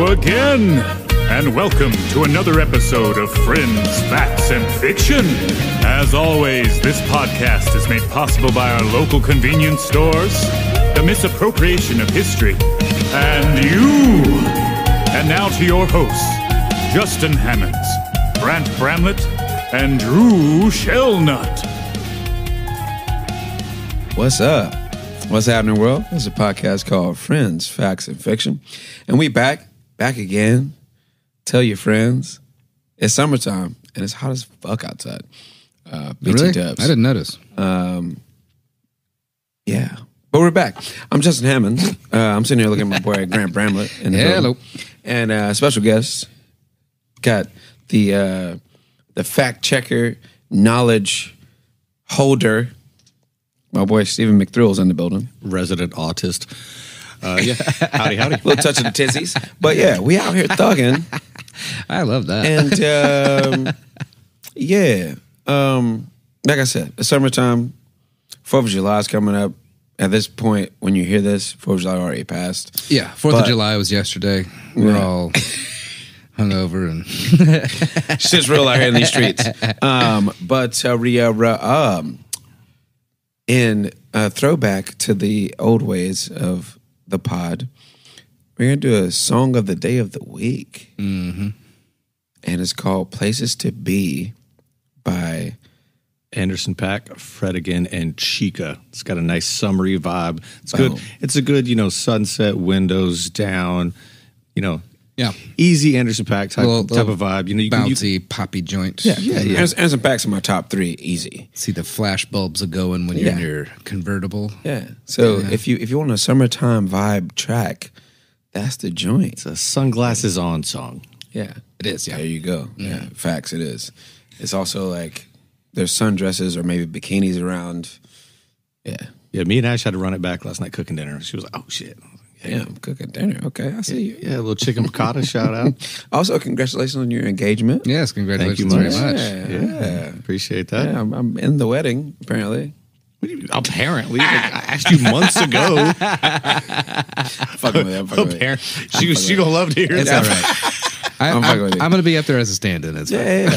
Hello again, and welcome to another episode of Friends, Facts, and Fiction. As always, this podcast is made possible by our local convenience stores, the misappropriation of history, and you. And now to your hosts, Justin Hammonds, Brant Bramlett, and Drew Shellnut. What's up? What's happening, world? This is a podcast called Friends, Facts, and Fiction. And we back again. Tell your friends. It's summertime, and it's hot as fuck outside. Really? Dubs. I didn't notice. Yeah. But we're back. I'm Justin Hammond. I'm sitting here looking at my boy, Grant Bramlett. In the Hello. building. And special guest, got the fact checker, knowledge holder, my boy Stephen McThrill's in the building. Resident autist. Yeah. Howdy. A little touch of the tizzies. But yeah, we out here thugging. I love that. And like I said, it's summertime. 4th of July is coming up. At this point, when you hear this, 4th of July already passed. Yeah, 4th of July was yesterday. We're all hungover and shit's real out here in these streets. In a throwback to the old ways of the pod, we're going to do a song of the day of the week. Mm-hmm. And it's called Places to Be by Anderson .Paak, Fredigan, and Chica. It's got a nice summery vibe. It's good. It's a good, sunset, windows down, yeah, easy Anderson .Paak type of vibe. You bouncy, poppy joint. Yeah. Anderson .Paak's in my top 3, easy. See the flash bulbs are going when you're in your convertible. Yeah. So if you want a summertime vibe track, that's the joint. It's a sunglasses on song. Yeah, it is. Yeah, there you go. Yeah, facts. It is. It's also like there's sundresses or maybe bikinis around. Yeah. Me and Ash had to run it back last night cooking dinner. She was like, "Oh shit." Yeah, I'm cooking dinner. Okay, I see you. Yeah, a little chicken piccata shout out. Also, congratulations on your engagement. Yes, congratulations Thank you very much. much. Yeah. Appreciate that. Yeah, I'm in the wedding, apparently. Apparently. I asked you months ago. Fucking with it. She gonna love to hear It's that. all right. I'm going to be up there as a stand-in. It's fine.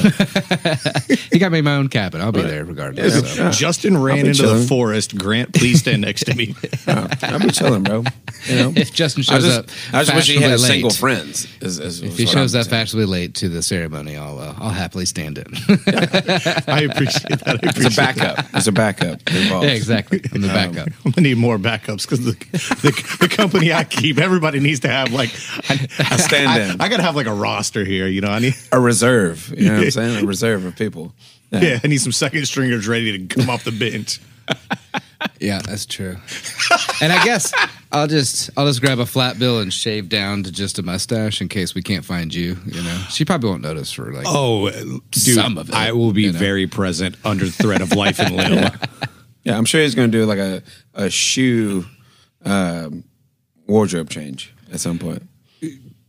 He got me my own cabin. I'll be there regardless. So. Justin ran into the forest. Grant, please stand next to me. I'll be chilling, bro. If Justin shows up, I just wish he had late, single friends. If he shows up fashionably late to the ceremony, I'll happily stand in. I appreciate that. It's a backup. Yeah, exactly. I'm the backup. I'm gonna need more backups because the company I keep, everybody needs to have like a stand-in. I gotta have like a roster here. I need a reserve. You know what I'm saying? A reserve of people. Yeah, I need some second stringers ready to come off the bench. Yeah, that's true. And I guess I'll just grab a flat bill and shave down to just a mustache in case we can't find you. She probably won't notice for some of it. I will be very present under threat of life and limb. Yeah, I'm sure he's going to do like a shoe wardrobe change at some point.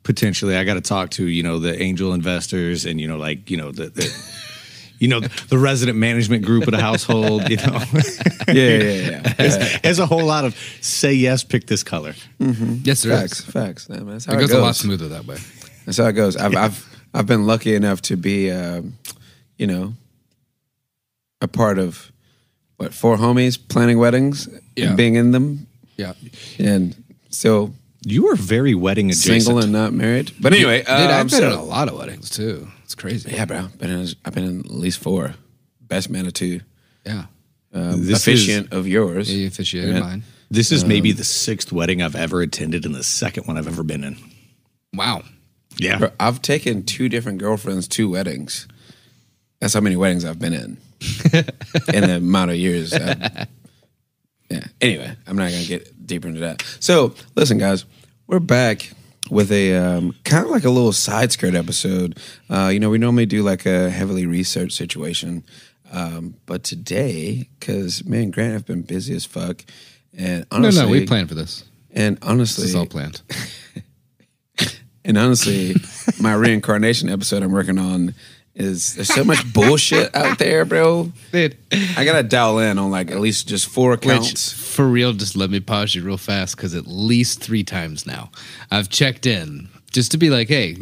Potentially, I got to talk to the angel investors and the resident management group of the household. Yeah. There's a whole lot of say yes, pick this color. Mm-hmm. Yes, there is. Facts. That's how it goes a lot smoother that way. That's how it goes. I've been lucky enough to be a part of 4 homies planning weddings and being in them. Yeah, and still. You were very wedding adjacent. Single and not married. But anyway, I've been in a lot of weddings tue. It's crazy. Yeah, bro. I've been in at least 4. Best man of 2. Yeah. Officiant of yours. Yeah, you officiated mine. This is maybe the 6th wedding I've ever attended and the 2nd one I've ever been in. Wow. Yeah. Bro, I've taken 2 different girlfriends to weddings. That's how many weddings I've been in the amount of years. Yeah. Anyway, I'm not going to get deeper into that. So, listen, guys, we're back with a kind of like a little side skirt episode. We normally do like a heavily researched situation. But today, because me and Grant have been busy as fuck. And honestly, no, we planned for this. And honestly, this is all planned. And honestly, my reincarnation episode I'm working on there's so much bullshit out there, bro. Dude, I gotta dial in on like at least just 4 accounts. For real, just let me pause you real fast because at least 3 times now I've checked in just to be like, hey,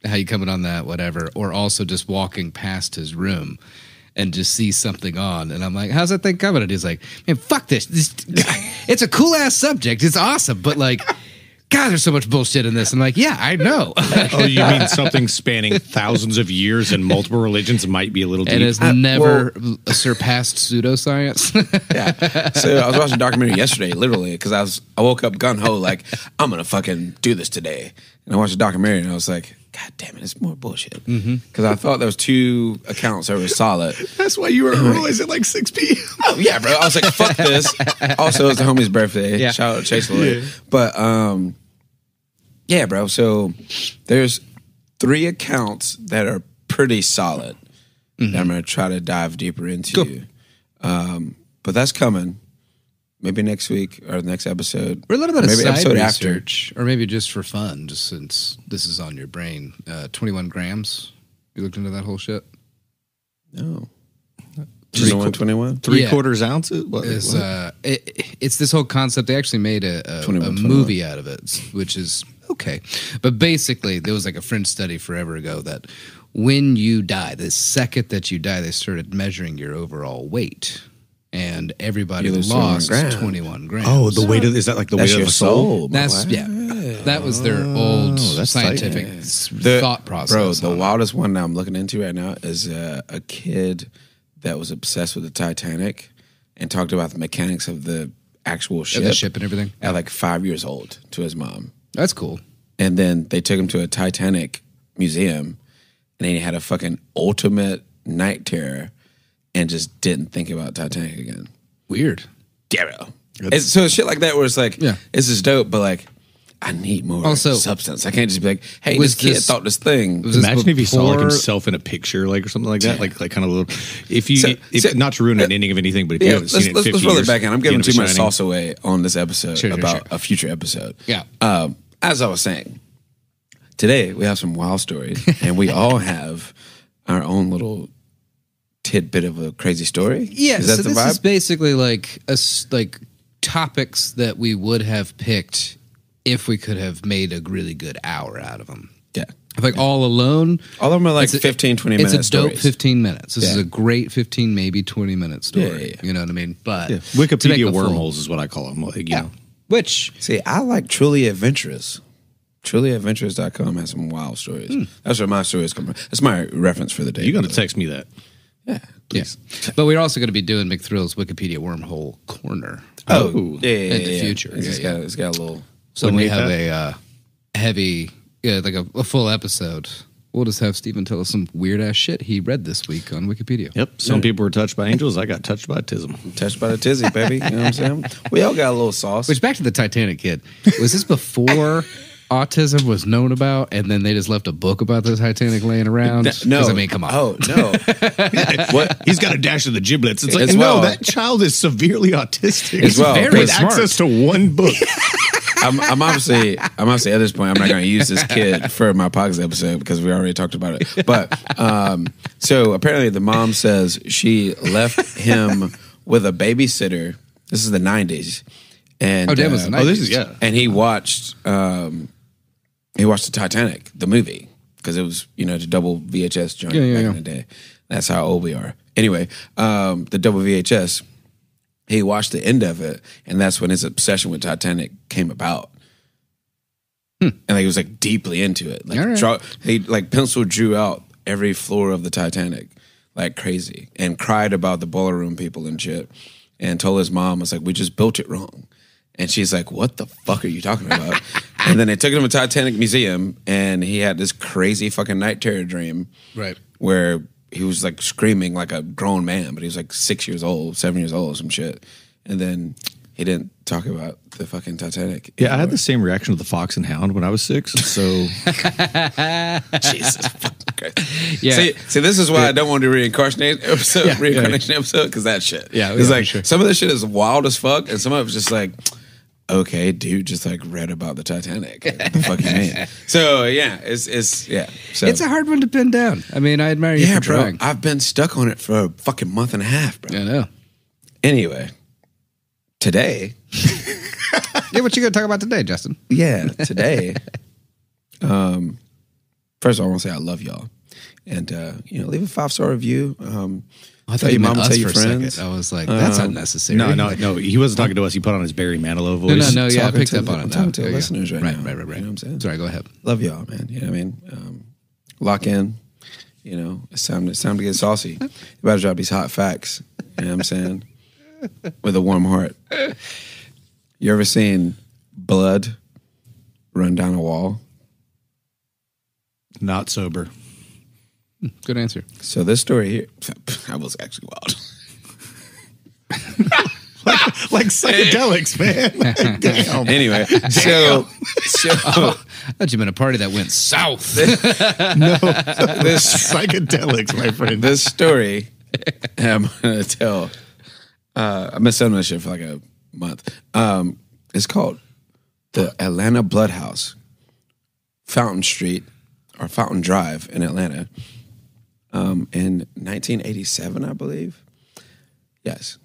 how you coming on that, whatever. Or also just walking past his room and just see something on. And I'm like, how's that thing coming? And he's like, man, fuck this. It's a cool ass subject. It's awesome. But like, God, there's so much bullshit in this. I'm like, yeah, I know. Oh, you mean something spanning thousands of years and multiple religions might be a little deep? And has never surpassed pseudoscience. Yeah. So I was watching a documentary yesterday, literally, because I woke up gung-ho, like, I'm going to fucking do this today. And I watched a documentary, and I was like, God damn it, it's more bullshit. Because I thought there was 2 accounts that were solid. That's why you were always at like 6 p.m. Oh, yeah, bro. I was like, fuck this. Also, it's the homie's birthday. Yeah. Shout out to Chase Lloyd. Yeah. But, yeah, bro. So there's 3 accounts that are pretty solid that I'm going to try to dive deeper into. Cool. But that's coming. Maybe next week or the next episode. Or a little bit of side research. Or maybe just for fun, just since this is on your brain. 21 grams. You looked into that whole shit? No. 21? 3/4 ounces? What? It's this whole concept. They actually made a movie out of it, which is okay. But basically, there was like a French study forever ago that when you die, the second that you die, they started measuring your overall weight. And everybody lost 21 grams. Oh, the weight of, is that like the weight of a soul? That's, that was their old scientific thought process. Bro, the wildest one that I'm looking into right now is a kid that was obsessed with the Titanic and talked about the mechanics of the actual ship. The ship and everything? At like 5 years old to his mom. That's cool. And then they took him to a Titanic museum and he had a fucking ultimate night terror and just didn't think about Titanic again. Weird. Yeah, bro. So shit like that where it's like, this is dope, but like, I need more substance. I can't just be like, hey, this kid thought this thing. Imagine if he saw like himself in a picture, like or something like that, like kind of a little. If not to ruin an ending of anything, but if you haven't seen it in 50 let's years, roll it back in. I'm giving too much sauce away on this episode about a future episode. Yeah. As I was saying, today we have some wild stories, and we all have our own little tidbit of a crazy story. Yeah, so this is basically like topics that we would have picked if we could have made a really good hour out of them. Yeah. Like all alone. All of them are like 15, 20 minutes. It's a dope 15 minutes. This is a great 15, maybe 20 minute story. You know what I mean? But Wikipedia wormholes is what I call them. Like, you know. Which, see, I like Truly Adventurous. TrulyAdventurous.com has some wild stories. That's where my stories come from. That's my reference for the day. You got to text me that. Yeah, please. Yeah. But we're also going to be doing McThrill's Wikipedia Wormhole Corner. In the future. It's got a little... So when we have a heavy, like a full episode, we'll just have Steven tell us some weird-ass shit he read this week on Wikipedia. Yep. Some people were touched by angels. I got touched by autism. Touched by the tizzy, baby. You know what I'm saying? We all got a little sauce. Which, back to the Titanic kid. Was this before autism was known about, and then they just left a book about the Titanic laying around? No. I mean, come on. Oh, no. What? He's got a dash of the giblets. It's like, no, that child is severely autistic. As well. Very with smart. access to one book. I'm obviously at this point, I'm not going to use this kid for my podcast episode because we already talked about it. But so apparently the mom says she left him with a babysitter. This is the 90s. And, that was the 90s. And he watched the Titanic, the movie, because it was, the double VHS joint back in the day. That's how old we are. Anyway, the double VHS, he watched the end of it, and that's when his obsession with Titanic came about. And he was like deeply into it. He pencil drew out every floor of the Titanic like crazy, and cried about the boiler room people and shit, and told his mom, was like, we just built it wrong. And she's like, what the fuck are you talking about? And then they took him to the Titanic Museum, and he had this crazy fucking night terror dream. Right. Where he was like screaming like a grown man, but he was like 6 years old, 7 years old, some shit. And then he didn't talk about the fucking Titanic anymore. I had the same reaction to the Fox and Hound when I was 6. So Jesus fucking Christ. Yeah. See, this is why I don't want to do reincarnation episode, because that shit. Yeah, it's like some of this shit is wild as fuck, and some of it's just like, okay, dude, just like read about the Titanic. What the fuck you mean? So So it's a hard one to pin down. I mean, I admire you for trying. Bro, I've been stuck on it for a fucking month and a half, bro. I know. Anyway, today. What you gonna talk about today, Justin? Yeah, today First of all, I want to say I love y'all. And, leave a 5-star review. I thought you meant us tell your for a friends. second. I was like, that's unnecessary. No. He wasn't talking to us. He put on his Barry Manilow voice. No. Yeah, I picked up I'm on it. talking to There you listeners go. right now. Right. You know what I'm saying? Sorry, go ahead. Love y'all, man. You know what I mean? Lock in. It's time to get saucy. You better drop these hot facts. You know what I'm saying? With a warm heart. You ever seen blood run down a wall? Not sober. Good answer. So this story here, I was actually wild. like psychedelics, man. Damn. Anyway, so I thought you meant a party that went south. this Psychedelics, my friend. this story I'm going to tell. I've been selling this shit for like a month. It's called the Atlanta Blood House, Fountain Street or Fountain Drive in Atlanta. In 1987, I believe. Yes.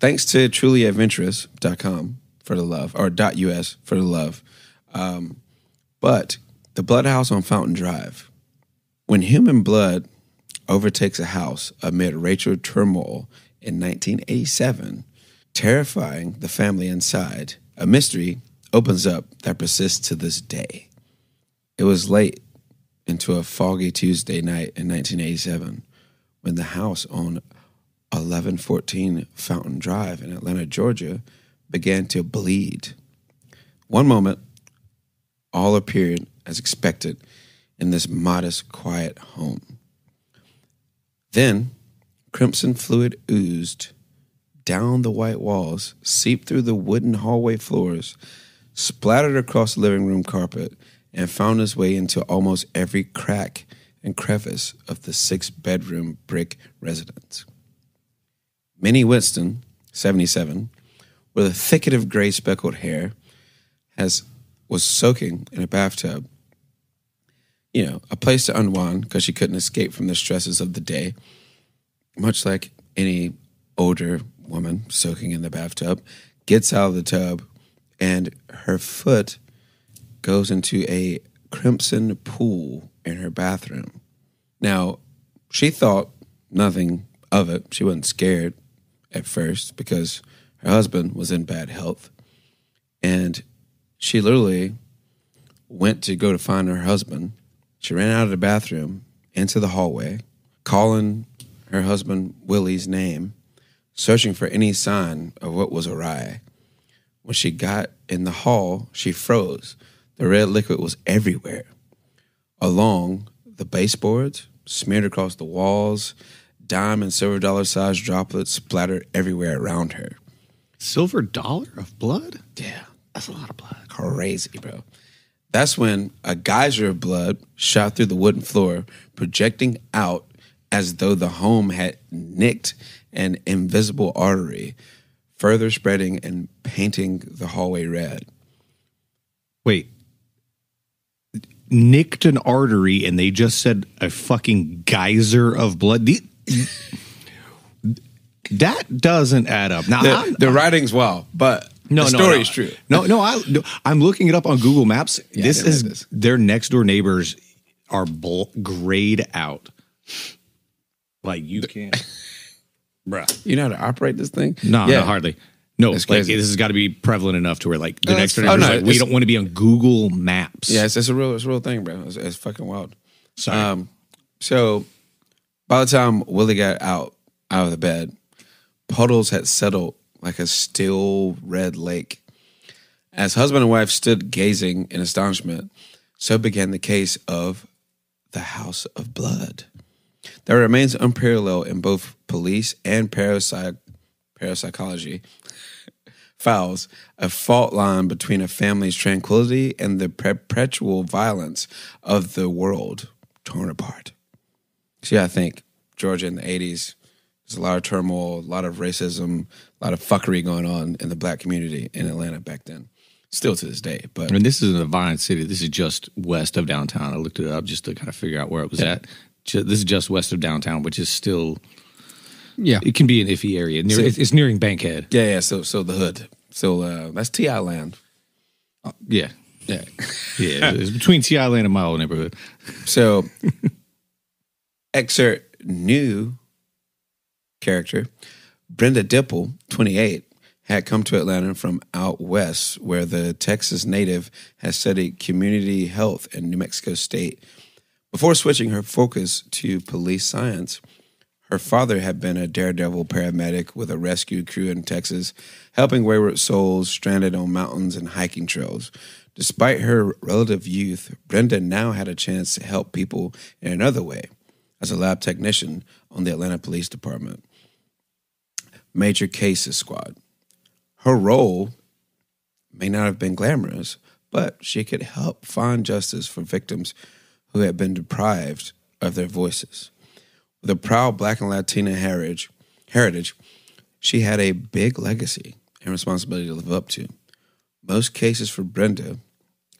Thanks to trulyadventurous.com for the love, or .us for the love. But the Blood House on Fountain Drive, when human blood overtakes a house amid racial turmoil in 1987, terrifying the family inside, a mystery opens up that persists to this day. It was late into a foggy Tuesday night in 1987 when the house on 1114 Fountain Drive in Atlanta, Georgia, began to bleed. One moment, all appeared as expected in this modest, quiet home. Then, crimson fluid oozed down the white walls, seeped through the wooden hallway floors, splattered across the living room carpet, and found its way into almost every crack and crevice of the 6-bedroom brick residence. Minnie Winston, 77, with a thicket of gray speckled hair, was soaking in a bathtub. A place to unwind because she couldn't escape from the stresses of the day. Much like any older woman soaking in the bathtub, gets out of the tub, and her foot goes into a crimson pool in her bathroom. Now, she thought nothing of it. She wasn't scared at first because her husband was in bad health. And she literally went to go to find her husband. She ran out of the bathroom into the hallway, calling her husband Willie's name, searching for any sign of what was awry. When she got in the hall, she froze. The red liquid was everywhere, along the baseboards, smeared across the walls, dime and silver dollar-sized droplets splattered everywhere around her. Silver dollar of blood? Yeah, that's a lot of blood. Crazy, bro. That's when a geyser of blood shot through the wooden floor, projecting out as though the home had nicked an invisible artery, further spreading and painting the hallway red. Wait. Nicked an artery and they just said a fucking geyser of blood? That doesn't add up. Now, the writing's wild, but the story's true. I'm looking it up on Google Maps. Yeah, this is their next door neighbors are grayed out. Like you can't, bruh. You know how to operate this thing? No, yeah. no, hardly. No, That's like crazy. this has got to be prevalent enough to where like the next door oh, neighbors no, like, we don't want to be on Google Maps. Yeah, it's a real thing, bro. It's fucking wild. Sorry. So by the time Willie got out of the bed, puddles had settled like a still red lake. As husband and wife stood gazing in astonishment, so began the case of the House of Blood. There remains unparalleled in both police and parapsychology files, a fault line between a family's tranquility and the perpetual violence of the world torn apart. So yeah, I think Georgia in the 80s, there's a lot of turmoil, a lot of racism, a lot of fuckery going on in the black community in Atlanta back then. Still to this day. But this is in a violent city. This is just west of downtown. I looked it up just to kind of figure out where it was at. This is just west of downtown, which is still, it can be an iffy area. It's nearing Bankhead. Yeah. So the hood. So that's T.I. land. Yeah. Yeah. Yeah, it's between Sea Island and my old neighborhood. So, excerpt new character, Brenda Dipple, 28, had come to Atlanta from out west, where the Texas native has studied community health in New Mexico State. Before switching her focus to police science, her father had been a daredevil paramedic with a rescue crew in Texas, helping wayward souls stranded on mountains and hiking trails. Despite her relative youth, Brenda now had a chance to help people in another way, as a lab technician on the Atlanta Police Department. Major Cases Squad. Her role may not have been glamorous, but she could help find justice for victims who had been deprived of their voices. With a proud Black and Latina heritage, she had a big legacy and responsibility to live up to. Most cases for Brenda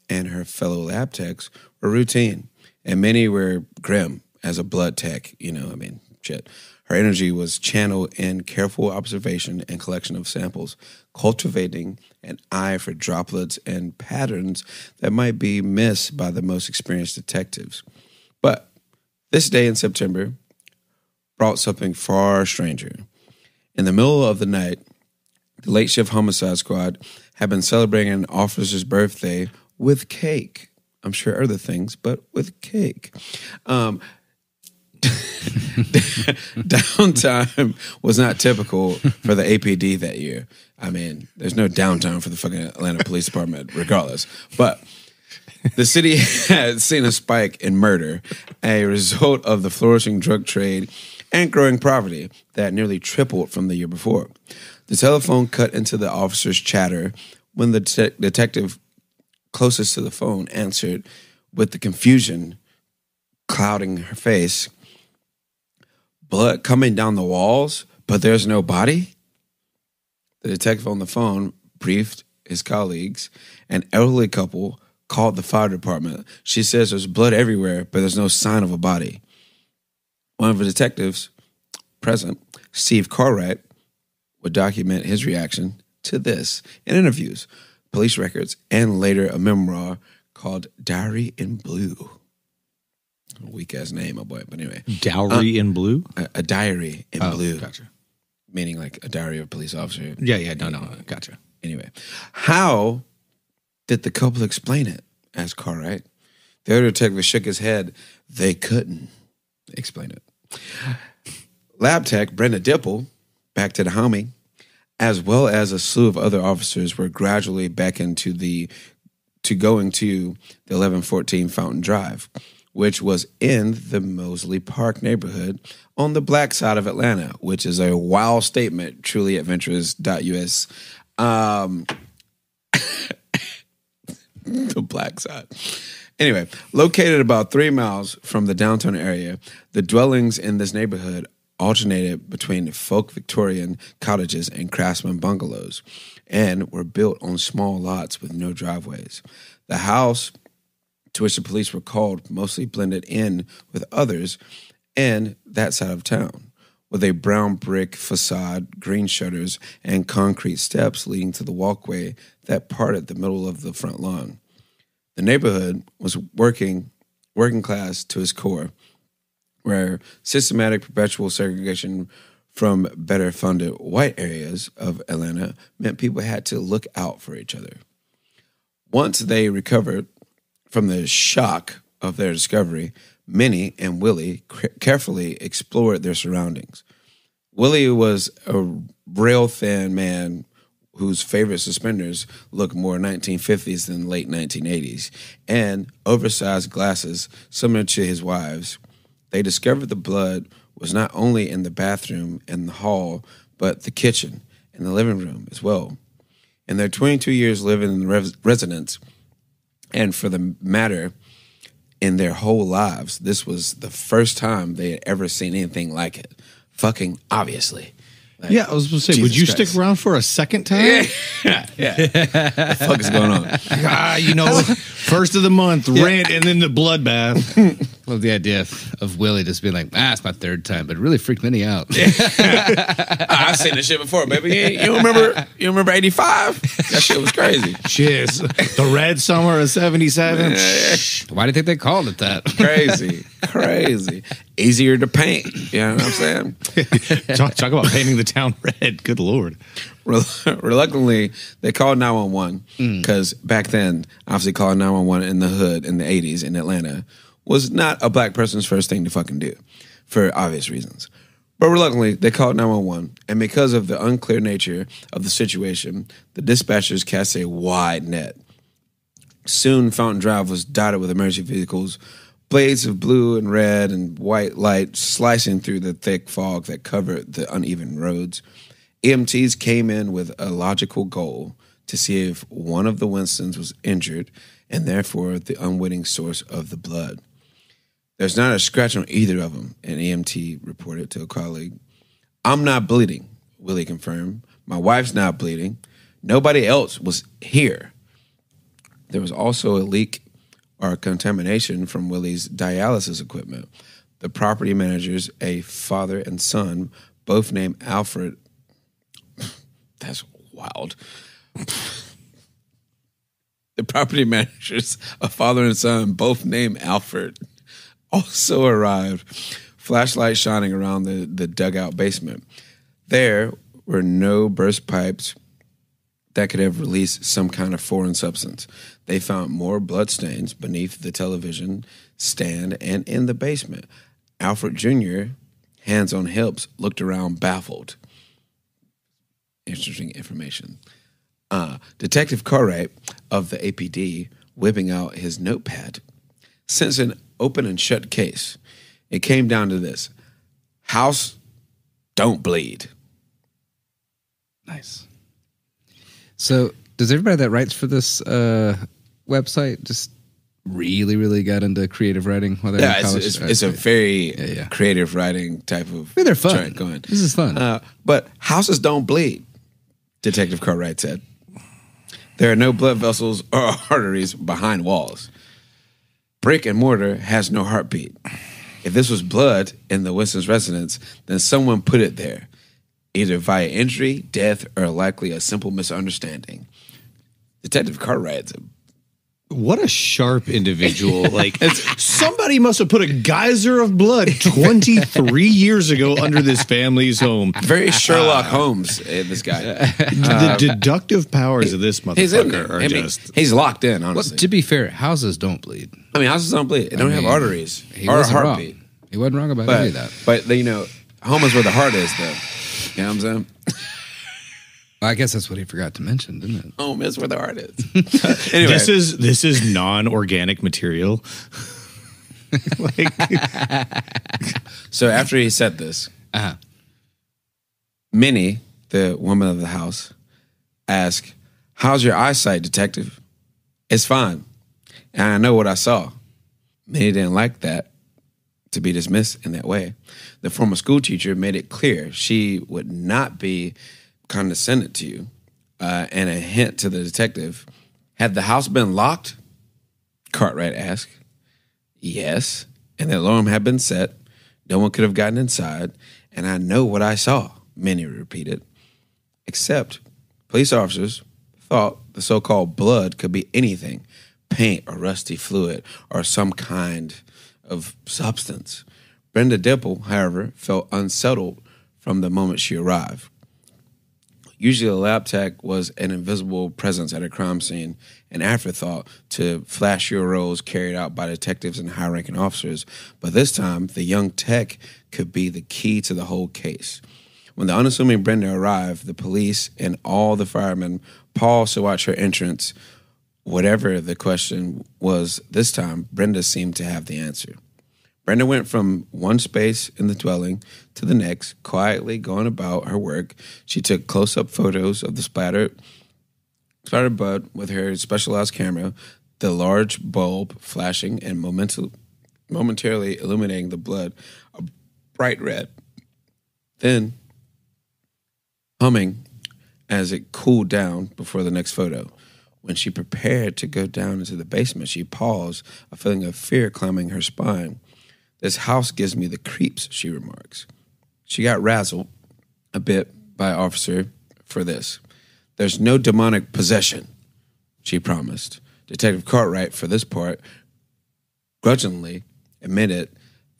and her fellow lab techs were routine, and many were grim. As a blood tech, shit. Her energy was channeled in careful observation and collection of samples, cultivating an eye for droplets and patterns that might be missed by the most experienced detectives. But this day in September brought something far stranger. In the middle of the night, the late shift homicide squad had been celebrating an officer's birthday with cake. I'm sure other things, but with cake. Downtime was not typical for the APD that year. I mean, there's no downtime for the fucking Atlanta Police Department, regardless. But the city had seen a spike in murder, a result of the flourishing drug trade and growing poverty that nearly tripled from the year before. The telephone cut into the officer's chatter when the detective closest to the phone answered with the confusion clouding her face. Blood coming down the walls, but there's no body? The detective on the phone briefed his colleagues. An elderly couple called the fire department. She says there's blood everywhere, but there's no sign of a body. One of the detectives present, Steve Cartwright, would document his reaction to this in interviews, police records, and later a memoir called Diary in Blue. Weak-ass name, my boy. But anyway. Dowry in Blue? A diary in blue. Gotcha. Meaning like a diary of a police officer. Yeah, no, gotcha. Anyway. How did the couple explain it? Asked Cartwright. The other detective shook his head. They couldn't explain it. Lab tech Brenda Dipple, back to the homie, as well as a slew of other officers were gradually beckoned to going to the 1114 Fountain Drive, which was in the Mosley Park neighborhood on the black side of Atlanta, which is a wild statement, truly adventurous.us. The black side. Anyway, located about 3 miles from the downtown area, the dwellings in this neighborhood alternated between folk Victorian cottages and craftsman bungalows and were built on small lots with no driveways. The house to which the police were called mostly blended in with others in that side of town, with a brown brick facade, green shutters, and concrete steps leading to the walkway that parted the middle of the front lawn. The neighborhood was working class to its core, where systematic perpetual segregation from better funded white areas of Atlanta meant people had to look out for each other. Once they recovered from the shock of their discovery, Minnie and Willie carefully explored their surroundings. Willie was a rail-thin man whose favorite suspenders looked more 1950s than late 1980s, and oversized glasses similar to his wife's. They discovered the blood was not only in the bathroom and the hall, but the kitchen and the living room as well. In their 22 years living in the residence, and for the matter, in their whole lives, this was the first time they had ever seen anything like it. Fucking obviously. Like, I was going to say, would you stick around for a second time? Yeah. What the fuck is going on? First of the month, rent, and then the bloodbath. Love the idea of Willie just being like, it's my third time, but it really freaked Minnie out. I've seen this shit before, baby. You remember 85? That shit was crazy. Shit. The red summer of 77. Why do you think they called it that? Crazy. Easier to paint. You know what I'm saying? Talk about painting the town red. Good Lord. Reluctantly, they called 911 because back then, obviously calling 911 in the hood in the 80s in Atlanta was not a black person's first thing to fucking do for obvious reasons. But reluctantly, they called 911, and because of the unclear nature of the situation, the dispatchers cast a wide net. Soon, Fountain Drive was dotted with emergency vehicles, blades of blue and red and white light slicing through the thick fog that covered the uneven roads. EMTs came in with a logical goal to see if one of the Winstons was injured and therefore the unwitting source of the blood. There's not a scratch on either of them, an EMT reported to a colleague. I'm not bleeding, Willie confirmed. My wife's not bleeding. Nobody else was here. There was also a leak or contamination from Willie's dialysis equipment. The property managers, a father and son, both named Alfred. That's wild. The property managers, a father and son, both named Alfred, also arrived, flashlights shining around the dugout basement. There were no burst pipes that could have released some kind of foreign substance. They found more bloodstains beneath the television stand and in the basement. Alfred Jr., hands on hips, looked around baffled. Interesting information. Detective Cartwright of the APD, whipping out his notepad. Since an open and shut case, it came down to this. House, don't bleed. Nice. So, does everybody that writes for this website just really, really got into creative writing while they were in college? It's a very creative writing type of. They're fun. Going. This is fun. But houses don't bleed, Detective Cartwright said. There are no blood vessels or arteries behind walls. Brick and mortar has no heartbeat. If this was blood in the Winston's residence, then someone put it there, either via injury, death, or likely a simple misunderstanding. Detective Cartwright's what a sharp individual. Like, somebody must have put a geyser of blood 23 years ago under this family's home. Very Sherlock Holmes, this guy. The deductive powers of this motherfucker are just... He's locked in, honestly. Well, to be fair, houses don't bleed. I mean, houses don't bleed. They don't have arteries or a heartbeat. Wrong. He wasn't wrong about any of that. But, home is where the heart is, though. You know what I'm saying? Well, I guess that's what he forgot to mention, didn't it? Home is where the heart is. Anyway. This is non-organic material. So after he said this, Minnie, the woman of the house, asked, "How's your eyesight, detective?" "It's fine. And I know what I saw." Minnie didn't like that to be dismissed in that way. The former school teacher made it clear she would not be condescending to you, and a hint to the detective. "Had the house been locked?" Cartwright asked. "Yes, and the alarm had been set. No one could have gotten inside, and I know what I saw," Minnie repeated. Except police officers thought the so-called blood could be anything, paint or rusty fluid or some kind of substance. Brenda Dipple, however, felt unsettled from the moment she arrived. Usually a lab tech was an invisible presence at a crime scene, an afterthought to flashier roles carried out by detectives and high-ranking officers. But this time, the young tech could be the key to the whole case. When the unassuming Brenda arrived, the police and all the firemen paused to watch her entrance. Whatever the question was this time, Brenda seemed to have the answer. Brenda went from one space in the dwelling to the next, quietly going about her work. She took close-up photos of the splattered blood with her specialized camera, the large bulb flashing and momentarily illuminating the blood a bright red. Then humming as it cooled down before the next photo. When she prepared to go down into the basement, she paused, a feeling of fear climbing her spine. "This house gives me the creeps," she remarks. She got razzled a bit by officer for this. "There's no demonic possession," she promised. Detective Cartwright, for this part, grudgingly admitted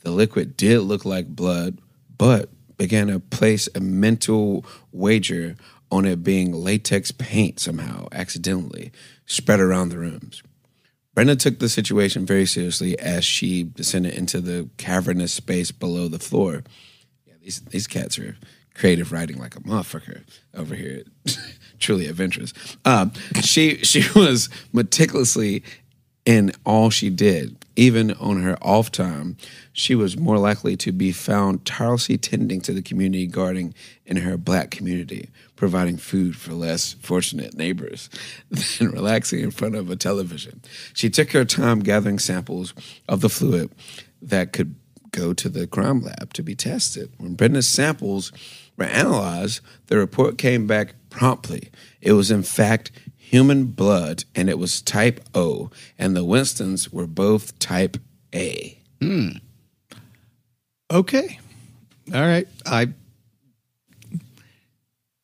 the liquid did look like blood, but began to place a mental wager on it being latex paint somehow, accidentally, spread around the rooms. Brenda took the situation very seriously as she descended into the cavernous space below the floor. Yeah, these cats are creative writing like a motherfucker over here. Truly adventurous. She was meticulously in all she did. Even on her off time, she was more likely to be found tirelessly tending to the community garden in her black community, providing food for less fortunate neighbors than relaxing in front of a television. She took her time gathering samples of the fluid that could go to the crime lab to be tested. When Brenda's samples were analyzed, the report came back promptly. It was, in fact, human blood, and it was type O, and the Winstons were both type A. Okay. All right.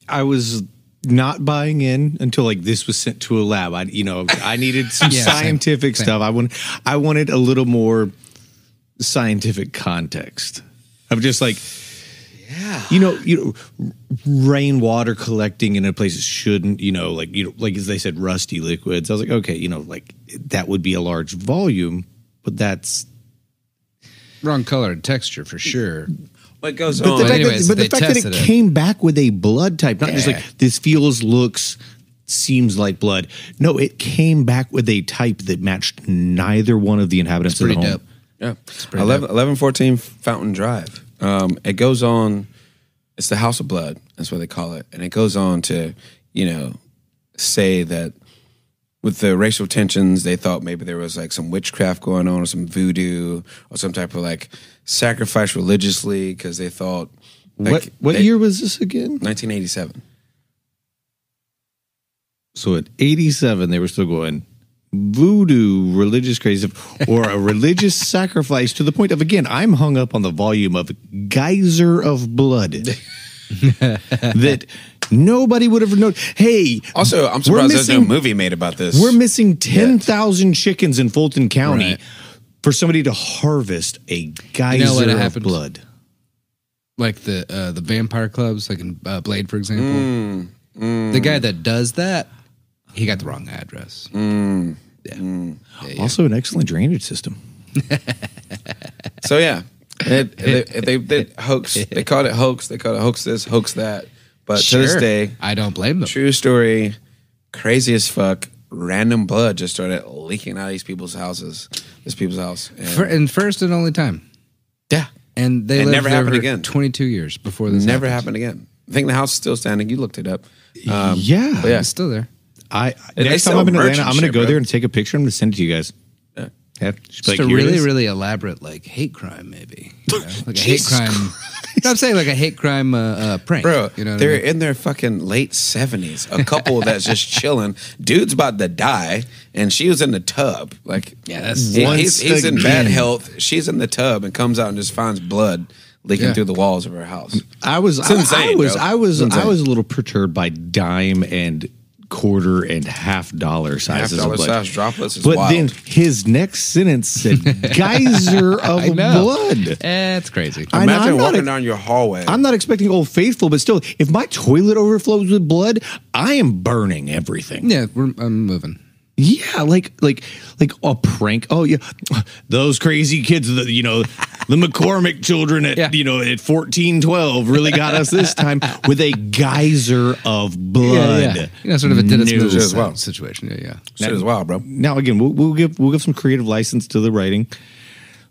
I was not buying in until like this was sent to a lab. I needed some scientific stuff. I wanted a little more scientific context. I'm just like, rainwater collecting in a place it shouldn't, like as they said, rusty liquids. I was like, okay, that would be a large volume, but that's wrong color and texture for sure. What goes but on? The fact that it came back with a blood type, not just like this seems like blood. No, it came back with a type that matched neither one of the inhabitants of the home. Dope. Yeah, 1114 Fountain Drive. It goes on. It's the House of Blood. That's what they call it, and it goes on to, say that with the racial tensions, they thought maybe there was like some witchcraft going on, or some voodoo, or some type of like sacrifice religiously, because they thought. What year was this again? 1987. So at 87, they were still going voodoo, religious craze, or a religious sacrifice, to the point of, again, I'm hung up on the volume of geyser of blood that nobody would ever know. Hey, also, I'm surprised there's no movie made about this. We're missing 10,000 chickens in Fulton County for somebody to harvest a geyser of blood. Like the vampire clubs, like in Blade, for example. The guy that does that, he got the wrong address. Also, an excellent drainage system. So they hoax. They called it hoax. They called it hoax this, hoax that. But to this day, I don't blame them. True story, crazy as fuck. Random blood just started leaking out of these people's houses. This people's house, and first and only time. Yeah, and they it lived never there happened for again. 22 years before this. Never happened again. I think the house is still standing. You looked it up. But it's still there. Next time I'm in Atlanta, I'm going to go there and take a picture. I'm going to send it to you guys. Just a really, really elaborate, like, hate crime, maybe. Like a hate crime. I'm saying like a hate crime prank. Bro, they're in their fucking late 70s. A couple that's just chilling. Dude's about to die, and she was in the tub. Like, he's in bad health. She's in the tub and comes out and just finds blood leaking through the walls of her house. I was a little perturbed by dime and quarter and $half sizes of blood. Size droplets is but wild. Then his next sentence said geyser of blood. It's crazy. Imagine walking down your hallway. I'm not expecting Old Faithful, but still, if my toilet overflows with blood, I am burning everything. Yeah, I'm moving. Yeah, like a prank. Oh yeah, those crazy kids. The McCormick children at 1412 really got us this time with a geyser of blood. Yeah. Sort of a Dennis Miller as well situation. Yeah. Shit is wild, bro. Now again, we'll give some creative license to the writing.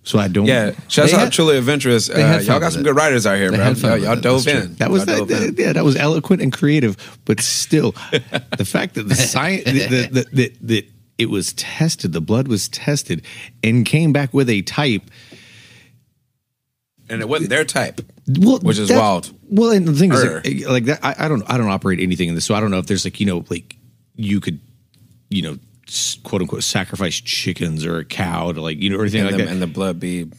So I don't. Yeah, shouts out Truly Adventurous. Y'all got some good writers out here, bro. Y'all dove in. That was eloquent and creative, but still, the fact that the science that it was tested, the blood was tested, and came back with a type, and it wasn't their type. Well, which is wild. Well, and the thing is, like that, I don't operate anything in this, so I don't know if there's like like you could, quote unquote, sacrifice chickens or a cow to like or anything like that, and the blood be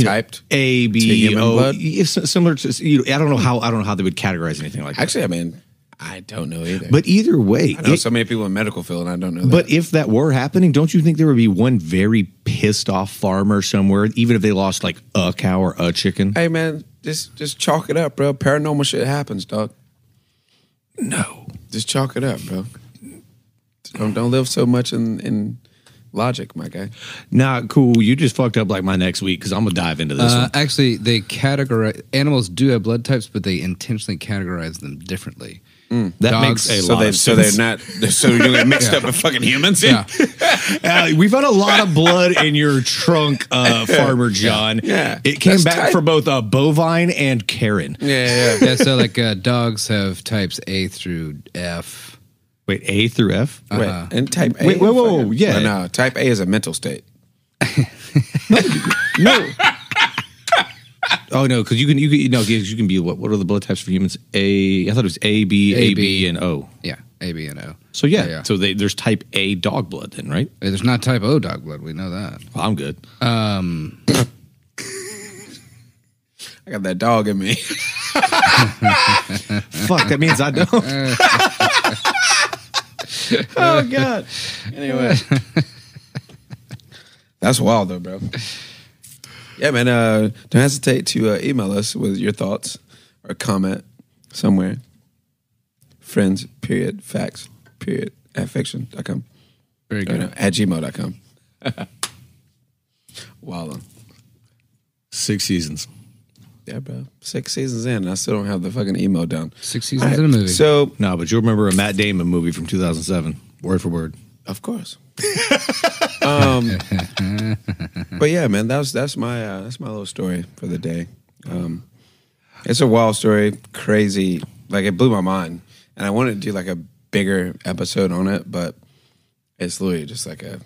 typed A, B, human O, blood? similar to I don't know how they would categorize anything like that. Actually, I mean, I don't know either. But either way, I know so many people in medical field, and I don't know that. But if that were happening, don't you think there would be one very pissed off farmer somewhere, even if they lost like a cow or a chicken? Hey, man, just chalk it up, bro. Paranormal shit happens, dog. No. Just chalk it up, bro. Don't live so much in logic, my guy. Nah, cool. You just fucked up like my next week because I'm going to dive into this one. Actually, they categorize... Animals do have blood types, but they intentionally categorize them differently. That Dogs, makes a lot of sense. So you're gonna get mixed up with fucking humans. Yeah. We found a lot of blood in your trunk, Farmer John. Yeah. It came That's back tight. for both Bovine and Karen. Yeah, so like dogs have types A through F. Wait, A through F? Wait, and type A. Wait, whoa, yeah. Well, no, type A is a mental state. No. Oh no, because you can be what are the blood types for humans? I thought it was A, B, and O. Yeah, A, B, and O. So yeah. So there's type A dog blood then, right? There's not type O dog blood. We know that. Well, I'm good. I got that dog in me. Fuck, that means I don't. Oh God. Anyway, that's wild though, bro. Yeah, man. Don't hesitate to email us with your thoughts or comment somewhere. Friends, period, facts, period, at fiction.com. Very good. At gmail.com. Wild. 6 seasons. Yeah, bro. 6 seasons in, and I still don't have the fucking emo down. 6 seasons in a movie. So, No, but you'll remember a Matt Damon movie from 2007, word for word. of course. But yeah, man, that's my little story for the day. It's a wild story, crazy. Like it blew my mind, and I wanted to do like a bigger episode on it, but it's literally just like a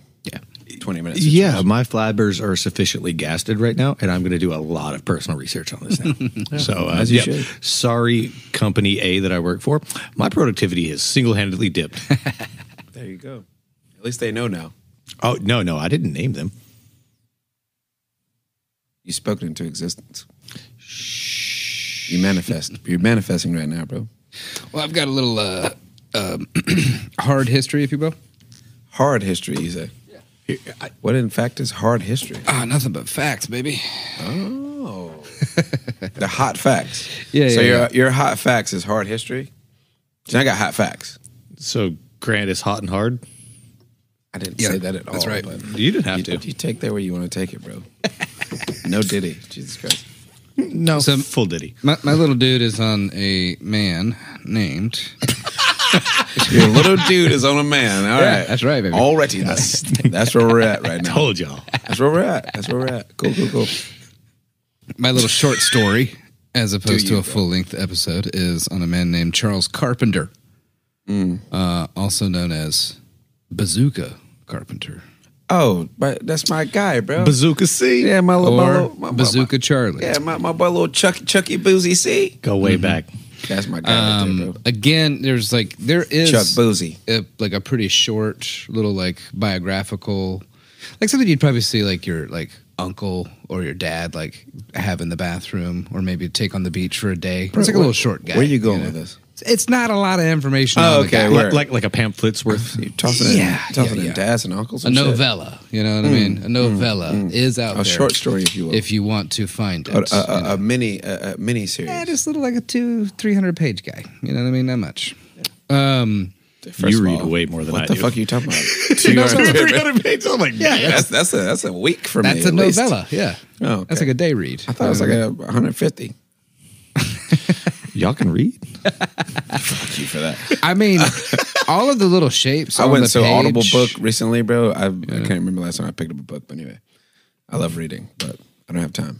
20 minutes. Yeah, my flabbers are sufficiently gasted right now, and I'm going to do a lot of personal research on this now. So, as you should. Sorry, company A that I work for. My productivity has single-handedly dipped. There you go. At least they know now. Oh, no, I didn't name them. You spoke it into existence. Shh. You're manifesting right now, bro. Well, I've got a little hard history, if you will. Hard history, you say? Yeah. What in fact is hard history? Nothing but facts, baby. Oh. The hot facts. Yeah, so yeah, your hot facts is hard history? So I got hot facts. So Grant is hot and hard? I didn't say that at all. That's right. But You didn't have to. You take that where you want to take it, bro. No diddy. Jesus Christ. No, So- full ditty. My little dude is on a man named... Your little dude is on a man. All right. That's right, baby. Already. That's where we're at right now. Told y'all. That's where we're at. Cool. My little short story, as opposed Do you, to a bro? full-length episode, is on a man named Charles Carpenter, also known as Bazooka Carpenter. Oh, but that's my guy, bro. Bazooka C. Yeah, my Or little Bazooka Charlie. Yeah, my boy, little Chucky Boozy C. Go way back. That's my guy right there, bro. Again, there is Chuck Boozy. like a pretty short little like biographical, like something you'd probably see like your like uncle or your dad like have in the bathroom, or maybe take on the beach for a day. It's like a little short guy. Where you going know? with this? It's not a lot of information. Oh, on the okay, guy. where- Like a pamphlet's worth. You tossing Yeah, in dads and uncles a and shit? novella. You know what I mean? A novella is out there. A short story, if you will. if you want to find it. a mini series. Yeah, just little like a 200-300 page guy. You know what I mean? Not much. First You of read all, way more than what I the do. fuck are you talking about? 300 pages. I'm like, Yeah, that's a week for me. That's a at least. novella. Yeah. Oh, okay. That's like a day read. I thought it was like 150. y'all can read? Fuck you for that. I mean, all of the little shapes. I on went the to page, Audible book recently, bro. I can't remember last time I picked up a book, but anyway, I love reading, but I don't have time.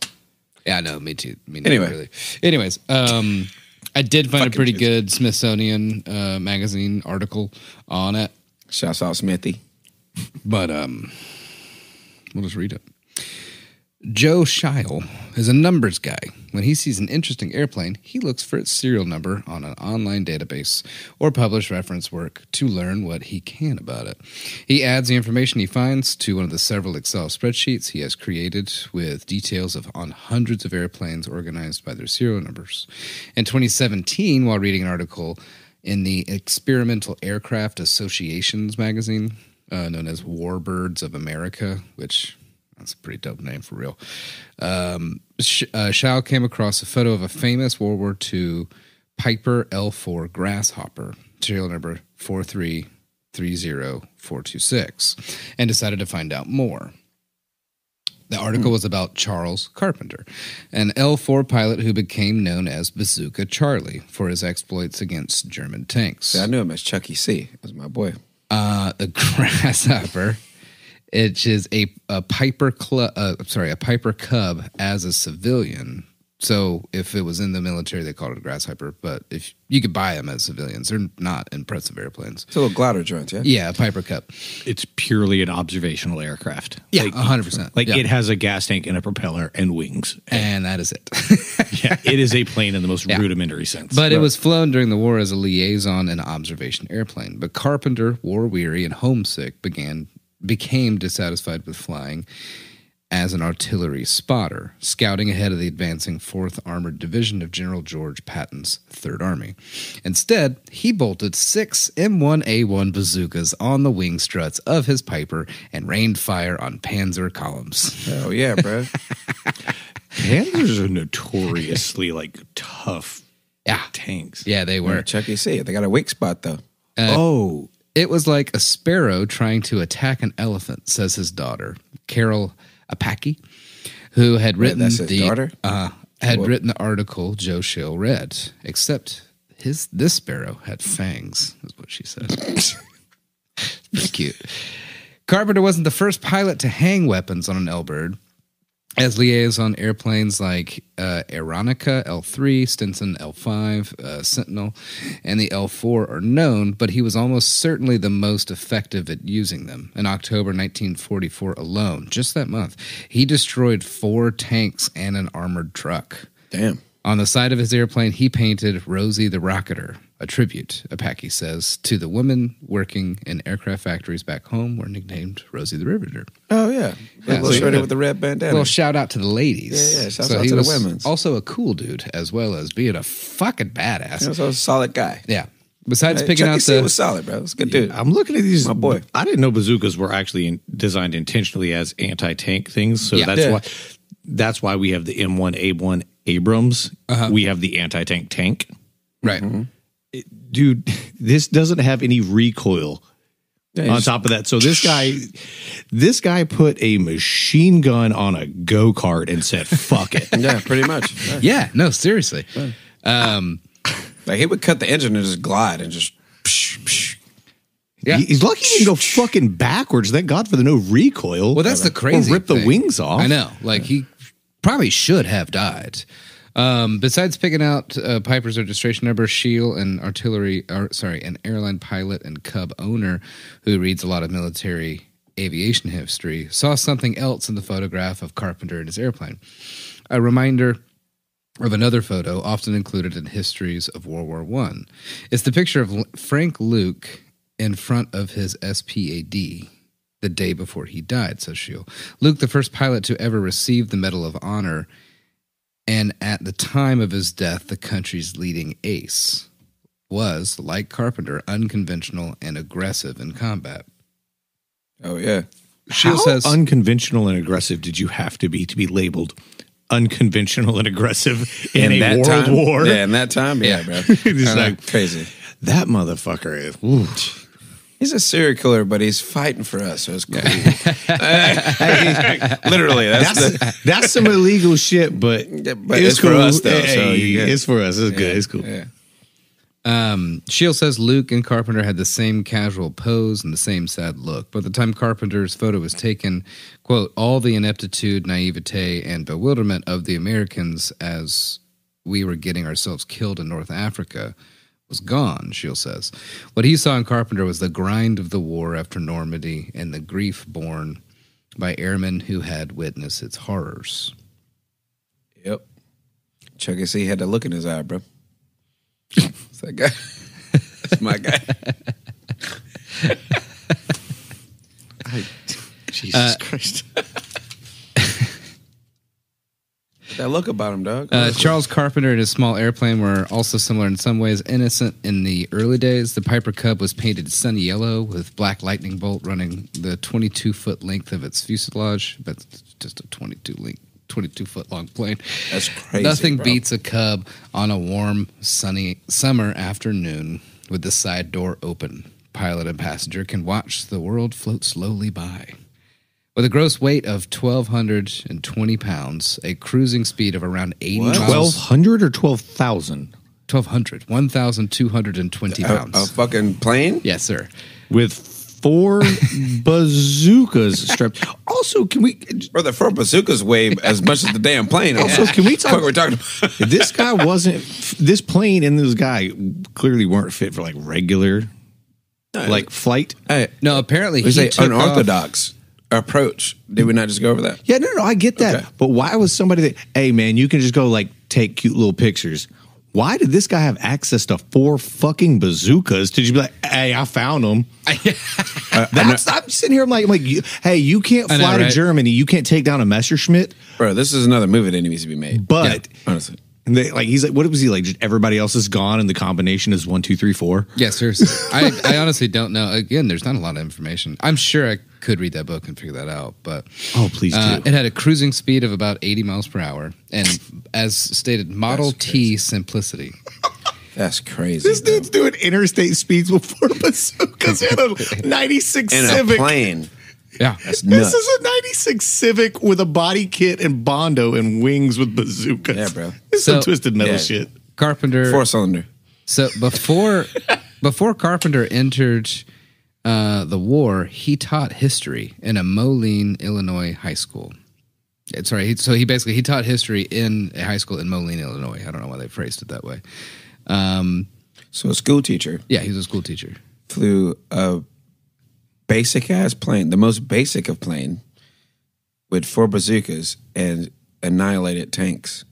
Yeah, no, me too. Me neither, Anyway. really. Anyways, I did find a Fucking pretty kids. good Smithsonian magazine article on it, Shouts out Smithy. but we'll just read it. Joe Scheil is a numbers guy When he sees an interesting airplane, he looks for its serial number on an online database or published reference work to learn what he can about it. He adds the information he finds to one of the several Excel spreadsheets he has created with details on hundreds of airplanes organized by their serial numbers. In 2017, while reading an article in the Experimental Aircraft Associations magazine, known as Warbirds of America, which that's a pretty dope name for real, Shao came across a photo of a famous World War II Piper L4 Grasshopper, serial number 4330426, and decided to find out more. The article was about Charles Carpenter, an L4 pilot who became known as Bazooka Charlie for his exploits against German tanks. See, I knew him as Chucky C. That was my boy. The Grasshopper, which is a Piper Cub as a civilian. So if it was in the military, they called it a Grasshopper. But if you could buy them as civilians, they're not impressive airplanes. It's a little glider joint, yeah? Yeah, a Piper Cub. It's purely an observational aircraft. Yeah, 100%. It has a gas tank and a propeller and wings. And that is it. Yeah, it is a plane in the most rudimentary sense. But it was flown during the war as a liaison and observation airplane. But Carpenter, war-weary and homesick, became dissatisfied with flying as an artillery spotter, scouting ahead of the advancing 4th Armored Division of General George Patton's 3rd Army. Instead, he bolted 6 M1A1 bazookas on the wing struts of his Piper and rained fire on Panzer columns. Oh, yeah, bro. Panzers are notoriously tough tanks. Yeah, they were. Chucky C. They got a weak spot, though. It was like a sparrow trying to attack an elephant, says his daughter, Carol Apaki, who had written That's his daughter? Written the article Joe Schill read. Except this sparrow had fangs, is what she said. Pretty cute. Carpenter wasn't the first pilot to hang weapons on an L-bird, as liaison airplanes like Aeronica L3, Stinson L5, Sentinel, and the L4 are known, but he was almost certainly the most effective at using them. In October 1944 alone, just that month, he destroyed 4 tanks and an armored truck. Damn. On the side of his airplane, he painted Rosie the Rocketer, a tribute, Apaki says, to the women working in aircraft factories back home were nicknamed Rosie the Riveter. Oh, yeah. A little shorty with the red bandana. A little shout out to the ladies. Yeah, shout out to the women. Also a cool dude, as well as being a fucking badass. He was a solid guy. Yeah. Besides picking Chucky out C was solid, bro. It was a good dude. I'm looking at these. My boy. I didn't know bazookas were actually designed intentionally as anti-tank things. So that's why we have the M1A1 Abrams. We have the anti-tank tank. Right. Mm-hmm. Dude, this doesn't have any recoil on top of that. So this guy put a machine gun on a go-kart and said, fuck it. Yeah, pretty much. Yeah, no, seriously. He would cut the engine and just glide and just psh, psh. Yeah. He's lucky he didn't go fucking backwards. Thank God for the no recoil. Well, that's the crazy Or rip thing. the wings off. I know. He probably should have died. Besides picking out Piper's registration number, Scheel, an airline pilot and Cub owner who reads a lot of military aviation history, saw something else in the photograph of Carpenter and his airplane. A reminder of another photo often included in histories of World War I. It's the picture of Frank Luke in front of his SPAD the day before he died, says Scheel. Luke, the first pilot to ever receive the Medal of Honor, and at the time of his death, the country's leading ace, was, like Carpenter, unconventional and aggressive in combat. Oh, yeah. How unconventional and aggressive did you have to be labeled unconventional and aggressive in a world war? Yeah, in that time, yeah, bro. It's crazy. That motherfucker is... He's a serial killer, but he's fighting for us, so it's cool. Literally, that's some illegal shit, but it's cool. For us, though. It's for us. It's good. It's cool. Yeah. Scheel says Luke and Carpenter had the same casual pose and the same sad look. By the time Carpenter's photo was taken, quote, all the ineptitude, naivete, and bewilderment of the Americans as we were getting ourselves killed in North Africa was gone, Scheel says. What he saw in Carpenter was the grind of the war after Normandy and the grief borne by airmen who had witnessed its horrors. Yep. Chucky C had that look in his eye, bro. It's that guy. That's my guy. Jesus Christ. That look about him, dog. Charles Carpenter and his small airplane were also similar in some ways. Innocent in the early days, the Piper Cub was painted sunny yellow with black lightning bolt running the 22-foot length of its fuselage. That's just a 22-foot long plane. That's crazy. Nothing bro. beats a Cub on a warm, sunny summer afternoon with the side door open. Pilot and passenger can watch the world float slowly by. With a gross weight of 1,220 pounds, a cruising speed of around 80 miles. 1,200 or 12,000? 1,220 pounds. A fucking plane? Yes, sir. With 4 bazookas strapped. Also, can we... Bro, the 4 bazookas weigh as much as the damn plane. Also, can we talk... What we're talking about? This guy wasn't... This plane and this guy clearly weren't fit for, like, regular, like, flight. Hey, No, apparently we he say took off. unorthodox approach. Did we not just go over that? Yeah, no, I get that. Okay. But why was somebody that, hey, man, you can just go, like, take cute little pictures. Why did this guy have access to 4 fucking bazookas? Did you be like, hey, I found them? I'm sitting here, I'm like hey, you can't I know, fly to right? Germany. You can't take down a Messerschmitt. Bro, this is another movie that needs to be made. But, honestly. he's like, what was he like? Just everybody else is gone and the combination is 1, 2, 3, 4? Yeah, seriously. I honestly don't know. Again, there's not a lot of information. I'm sure I could read that book and figure that out. But Oh, please do. it had a cruising speed of about 80 miles per hour. And as stated, Model T simplicity. That's crazy. This bro. dude's doing interstate speeds with 4 bazookas in a 96 in Civic. a plane. Yeah. That's This nuts. is a 96 Civic with a body kit and Bondo and wings with bazookas. Yeah, bro. This is So- some twisted metal Yeah. shit. Carpenter. 4-cylinder. So before Carpenter entered the war, he taught history in a Moline, Illinois high school. So he taught history in a high school in Moline, Illinois. I don't know why they phrased it that way. So a school teacher Yeah, he was a school teacher. flew a basic ass plane, the most basic of plane, with 4 bazookas and annihilated tanks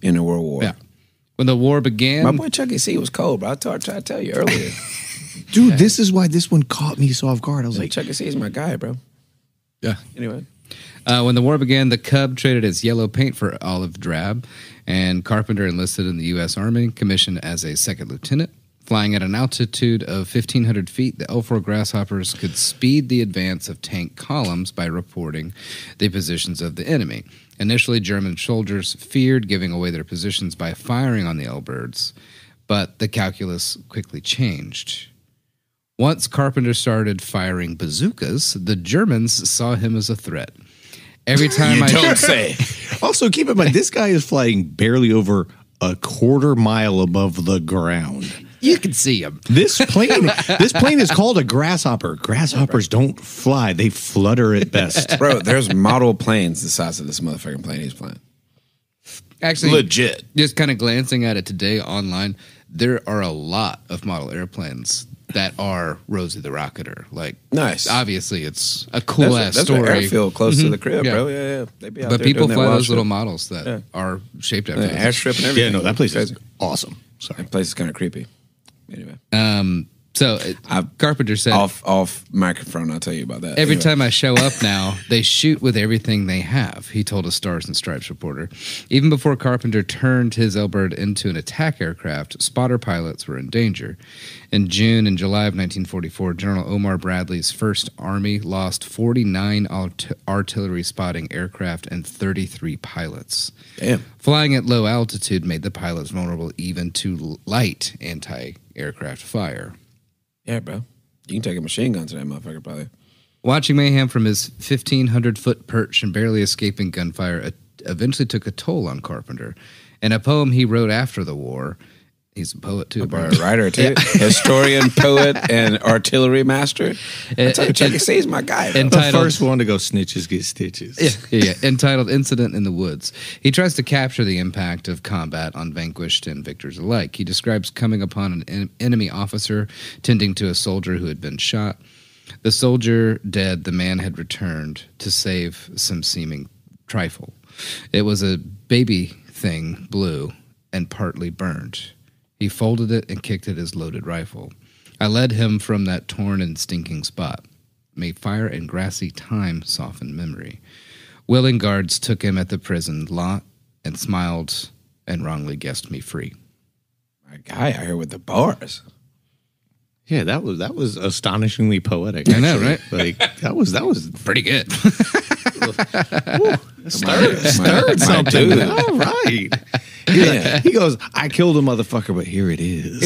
in a world war. Yeah. When the war began, My boy Chucky C was cold, bro. I tried to tell you earlier. Dude, this is why this one caught me so off guard. I was Like like, Chucky C is my guy, bro. yeah. Anyway, When the war began, the Cub traded its yellow paint for olive drab, and Carpenter enlisted in the U.S. Army, commissioned as a second lieutenant. Flying at an altitude of 1,500 feet, the L-4 Grasshoppers could speed the advance of tank columns by reporting the positions of the enemy. Initially, German soldiers feared giving away their positions by firing on the L-birds, but the calculus quickly changed. Once Carpenter started firing bazookas, the Germans saw him as a threat. Every time say. also keep in mind, this guy is flying barely over a quarter mile above the ground. you can see him. This plane is called a grasshopper. Grasshoppers don't fly; they flutter at best. Bro, there's model planes the size of this motherfucking plane he's flying. Actually, Legit. just kind of glancing at it today online, there are a lot of model airplanes that are Rosie the Rocketer. Like, Nice. Obviously, it's a cool ass That's story. an airfield close to the crib, Yeah. bro. Yeah. They be out But there people doing that fly wild those shit. little models that are shaped after Yeah, those. airstrip and everything. Yeah, no, that place is Crazy. awesome. Sorry. That place is kind of creepy. Anyway, Carpenter said, off microphone, I'll tell you about that. every Anyway. time I show up now, they shoot with everything they have, he told a Stars and Stripes reporter. Even before Carpenter turned his L-bird into an attack aircraft, spotter pilots were in danger. In June and July of 1944, General Omar Bradley's First Army lost 49 artillery spotting aircraft and 33 pilots. Damn. Flying at low altitude made the pilots vulnerable even to light anti-aircraft fire. Yeah, bro. You can take a machine gun to that motherfucker, probably. Watching mayhem from his 1,500-foot perch and barely escaping gunfire eventually took a toll on Carpenter. In a poem he wrote after the war, he's a poet too, A bro. writer, too. Historian, poet, and artillery master. I tell you, Chucky C is my guy, bro. And- The Entitled- first one to go snitches get stitches. Yeah, entitled Incident in the Woods. He tries to capture the impact of combat on vanquished and victors alike. He describes coming upon an enemy officer tending to a soldier who had been shot. The soldier dead, the man had returned to save some seeming trifle. It was a baby thing, blue, and partly burned. He folded it and kicked it his loaded rifle. I led him from that torn and stinking spot. May fire and grassy time soften memory. Willing guards took him at the prison lot and smiled and wrongly guessed me free. My guy out here with the bars. Yeah, that was astonishingly poetic. I know, right? Like that was Pretty good. stirred something. dude. All right. He goes, I killed a motherfucker, but here it is.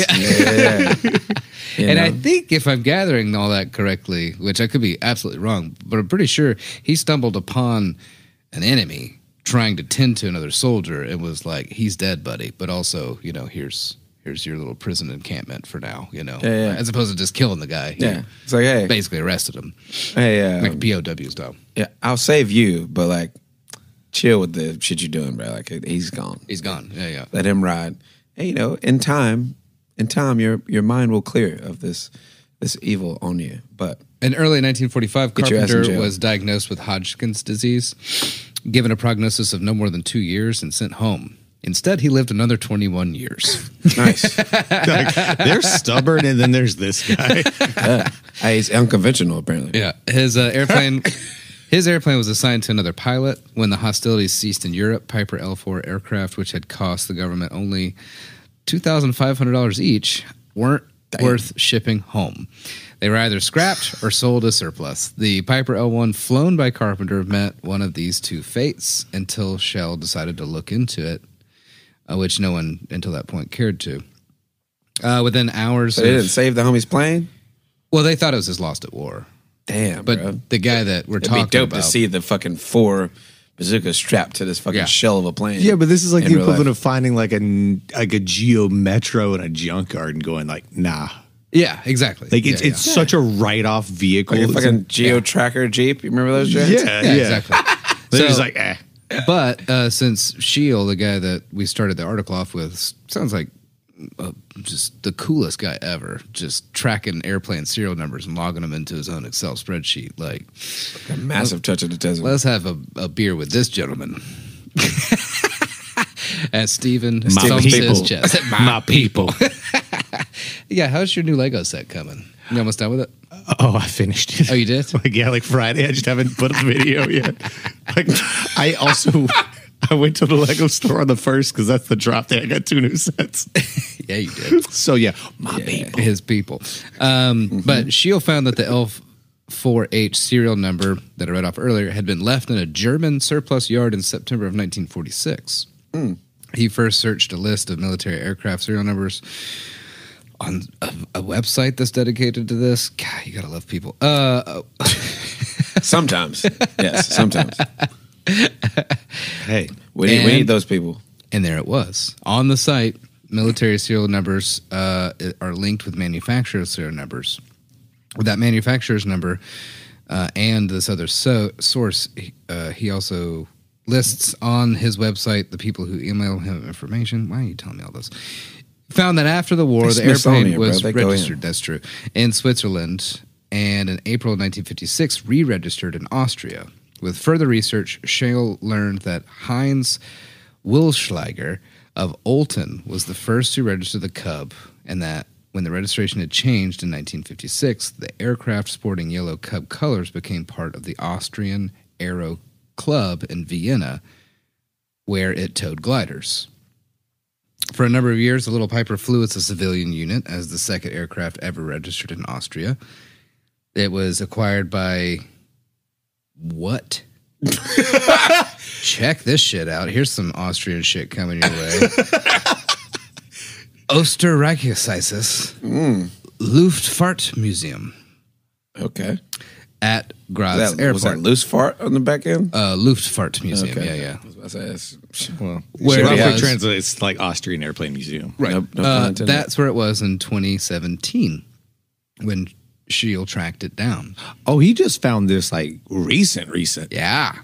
Yeah. And I think if I'm gathering all that correctly, which I could be absolutely wrong, but I'm pretty sure he stumbled upon an enemy trying to tend to another soldier and was like, he's dead, buddy. But also, here's your little prison encampment for now, as opposed to just killing the guy. Yeah. It's like, hey. Basically arrested him. Hey, like POW style. Yeah, I'll save you, but like, chill with the shit you're doing, bro. Like, he's gone. He's gone. Yeah. Let him ride. And, in time, your mind will clear of this evil on you. But in early 1945, Get your ass in Carpenter jail. was diagnosed with Hodgkin's disease, given a prognosis of no more than 2 years, and sent home. Instead, he lived another 21 years. nice. Like, they're stubborn, and then there's this guy. Hey, he's unconventional, apparently. Yeah, his airplane was assigned to another pilot when the hostilities ceased in Europe. Piper L-4 aircraft, which had cost the government only $2,500 each, weren't worth shipping home. They were either scrapped or sold as surplus. The Piper L-1 flown by Carpenter met one of these two fates until Shell decided to look into it, which no one until that point cared to. Within hours, So they didn't save the homie's plane? well, they thought it was his lost at war. Damn, But bro. the guy that we're It'd talking be dope about, to see the fucking 4 bazookas strapped to this fucking shell of a plane. Yeah, but this is like in the real equivalent life. of finding like a Geo Metro in a junkyard and going like, nah. yeah, exactly. Like it's such a write-off vehicle. Like a It's fucking Geo Tracker Jeep. You remember those jets? yeah, exactly. They're just So- like, eh. But since Shield, the guy that we started the article off with, sounds like just the coolest guy ever, just tracking airplane serial numbers and logging them into his own Excel spreadsheet. Like, A massive touch of the Tesla. let's have a beer with this gentleman. As Steven My thumps his people. chest. My people. Yeah, how's your new Lego set coming? You almost done with it? Oh, I finished it. Oh, you did? Like Friday. I just haven't put up a video yet. Like I went to the Lego store on the 1st because that's the drop day. I got 2 new sets. Yeah, you did. So yeah, my people. His people. But Shield found that the L4H serial number that I read off earlier had been left in a German surplus yard in September of 1946. He first searched a list of military aircraft serial numbers on a website that's dedicated to this. God, you gotta love people. Sometimes. Yes, sometimes. Hey, We need those people. And there it was. On the site, military serial numbers are linked with manufacturer serial numbers. With that manufacturer's number and this other source, he also lists on his website the people who email him information. Why are you telling me all this? Found that after the war, It's the airplane Smithsonian, was bro. They go in. registered, that's true, in Switzerland, and in April of 1956, re-registered in Austria. With further research, Scheel learned that Heinz Wilschlager of Olten was the first to register the Cub, and that when the registration had changed in 1956, the aircraft sporting yellow Cub colors became part of the Austrian Aero Club in Vienna, where it towed gliders. For a number of years, the Little Piper flew as a civilian unit as the second aircraft ever registered in Austria. It was acquired by what? Check this shit out. Here's some Austrian shit coming your way. Österreichisches Luftfahrtmuseum Okay. at Graz Airport. Was that loose fart on the back end? Luftfahrtmuseum, Okay. yeah. I was about to say, that's- well, Where roughly it was- translates like Austrian Airplane Museum. Right. No pun intended. That's where it was in 2017 when Shield tracked it down. Oh, he just found this like recent. Yeah.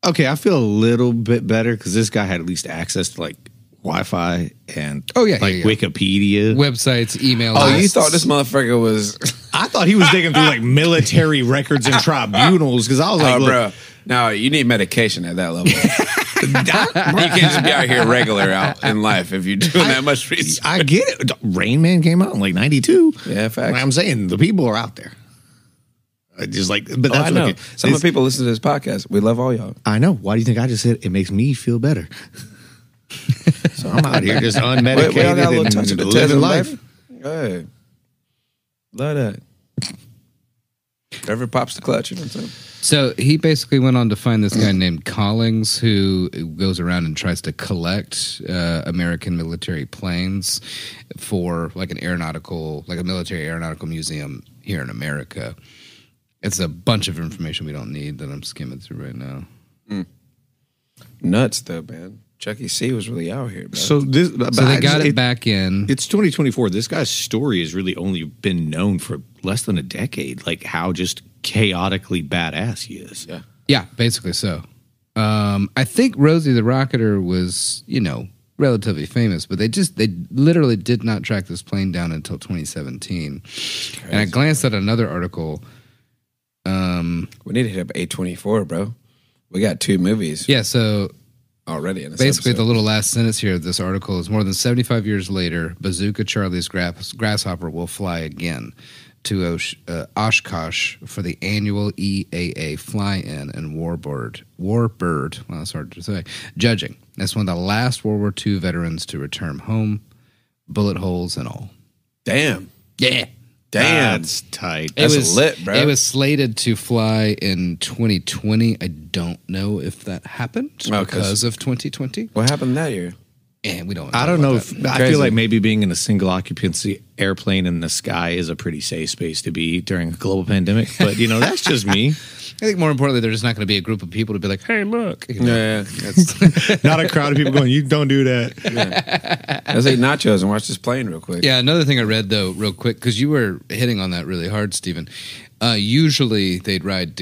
Okay, I feel a little bit better because this guy had at least access to like Wi-Fi and Wikipedia. Websites, emails. Oh, you lists. thought this motherfucker was... I thought he was digging through like military records and tribunals because I was like, Oh, look, bro. No, you need medication at that level. You can't just be out here regular out in life if you're doing that much research. I get it. Rain Man came out in like 92. Yeah, facts. Like I'm saying, the people are out there. Just like, but that's I know. okay. Some of the people listen to this podcast. We love all y'all. I know. Why do you think I just said it makes me feel better? So I'm out here just unmedicated We all got a little touch of and the living living life. Hey, love that. Whatever pops the clutch, you know what I'm saying? So he basically went on to find this guy named Collings who goes around and tries to collect American military planes for like a military aeronautical museum here in America. It's a bunch of information we don't need that I'm skimming through right now. Nuts, though, man. Chucky C was really out here, bro. So they got it back in. It's 2024. This guy's story has really only been known for less than a decade. Like how just chaotically badass he is. Yeah. Yeah, basically so. I think Rosie the Rocketer was, relatively famous, but they literally did not track this plane down until 2017. And I glanced at another article. We need to hit up A24, bro. We got 2 movies. Yeah, so already in this basically episode. the little last sentence here of this article is more than 75 years later, Bazooka Charlie's Grasshopper will fly again to Oshkosh for the annual EAA fly-in and Warbird, well, that's hard to say, judging. That's one of the last World War II veterans to return home, bullet holes and all. Damn. Yeah. Damn. That's tight. That's lit, bro. It was slated to fly in 2020. I don't know if that happened because of 2020. What happened that year? And we don't. I don't know. I Crazy. feel like maybe being in a single occupancy airplane in the sky is a pretty safe space to be during a global pandemic. But that's just me. I think more importantly, there's not going to be a group of people to be like, "Hey, look!" Yeah, that's, Not a crowd of people going, "You don't do that." let's eat nachos and watch this plane real quick. Yeah, another thing I read though, real quick, because you were hitting on that really hard, Stephen. Usually they'd ride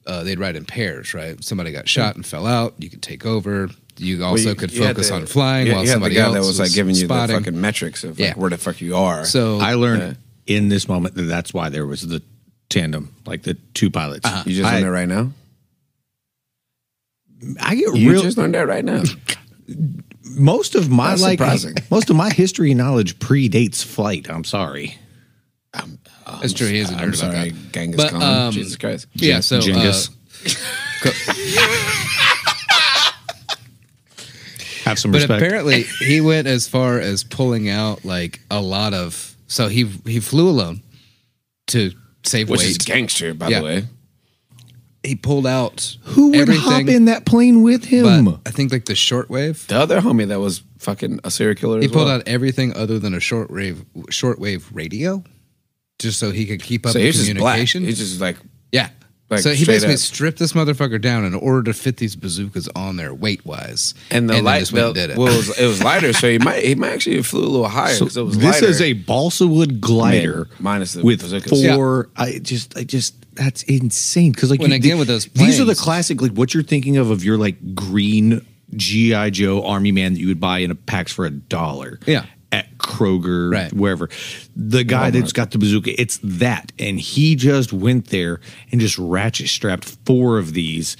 in pairs, right? Somebody got shot and fell out. You could take over. You also could focus on flying while somebody else that was like giving spotting. you the fucking metrics of where the fuck you are. So I learned in this moment that that's why there was the tandem, like the 2 pilots. You just learned that right now? I get You just learned that right now. most of my That's surprising. most of my history knowledge predates flight. I'm sorry. It's true. He is a nerd I'm about sorry, that. Genghis But, Khan. Jesus Christ. Yeah. So Genghis. Have some but respect. apparently he went as far as pulling out like a lot of. So he flew alone to save Which weight. is gangster, by Yeah. the way. He pulled out Who would everything, hop in that plane with him? But I think like the shortwave. The other homie that was fucking a serial killer He as pulled well. out everything other than a shortwave radio, just so he could keep up So with he's just black. communication. He's just like, Yeah. Like, so he straight basically up. stripped this motherfucker down in order to fit these bazookas on there weight wise. and the then light, just went and did it. well, it was lighter, so he might actually have flew a little higher because it was this lighter. is a balsa wood glider minus the with bazookas. 4. I just that's insane because like When again with those these are the planes- classic like what you're thinking of your like green GI Joe Army man that you would buy in a packs for $1. Yeah. At Kroger, Right. wherever. The guy that's got the bazooka, it's that. And he just went there and just ratchet strapped 4 of these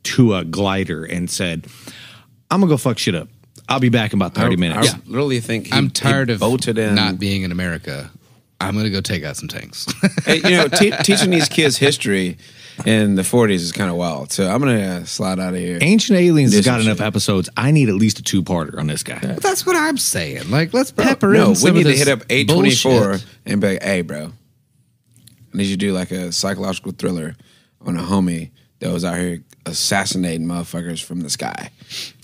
to a glider and said, I'm going to go fuck shit up. I'll be back in about 30 minutes. I really think I'm tired of bolted in. not being in America. I'm going to go take out some tanks. Hey, teaching these kids history in the 40s is kind of wild. So I'm going to slide out of here. Ancient Aliens has This got is enough shit. episodes. I need at least a 2-parter on this guy. That's what I'm saying. Like, let's pepper No, in we some need of to this hit up A24 bullshit. and be like, hey, bro, I need you to do like a psychological thriller on a homie that was out here assassinating motherfuckers from the sky.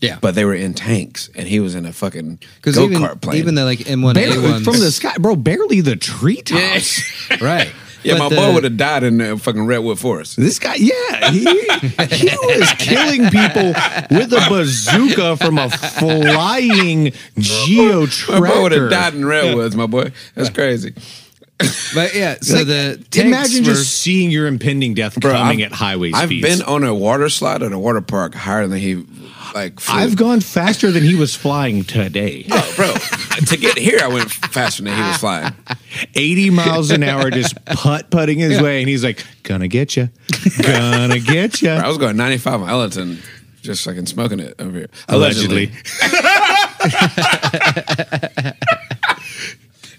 Yeah. But they were in tanks, and he was in a fucking Because go-kart plane. even the like M1A Barely, ones from the sky, bro, barely the treetops. right. yeah, But my boy would have died in the fucking Redwood Forest. This guy, yeah, he was killing people with a bazooka from a flying geo My boy would have tracker. died in Redwoods, my boy. That's crazy. But yeah, so Like, the tanks imagine were, just seeing your impending death Bro, coming I've- at highway I've speeds. been on a water slide at a water park higher than he like flew. I've gone faster than he was flying today. Oh, bro, to get here, I went faster than he was flying. 80 miles an hour, just putting his way, and he's like, "Gonna get you." Gonna get you. I was going 95 miles and just fucking smoking it over here. Allegedly.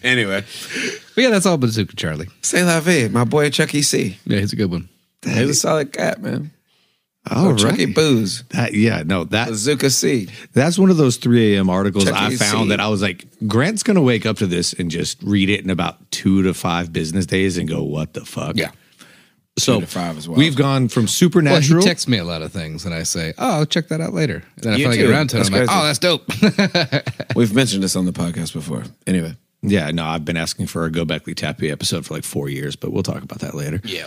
Anyway. But yeah, that's all Bazooka Charlie. C'est la vie. My boy Chucky C. Yeah, he's a good one. He's a solid cat, man. All right. Chucky Booze. Bazooka C. That's one of those 3 a.m. articles Chucky I found C. that I was like, Grant's going to wake up to this and just read it in about 2 to 5 business days and go, what the fuck? Yeah. So 2 to 5 as well. We've gone from Well, supernatural. he texts me a lot of things, and I say, "Oh, I'll check that out later." And then I You finally too. get around to it. I'm That's like, crazy. "Oh, that's dope." We've mentioned this on the podcast before. Anyway. Yeah, no, I've been asking for a Go Beckley Tappy episode for like 4 years, but we'll talk about that later. Yeah.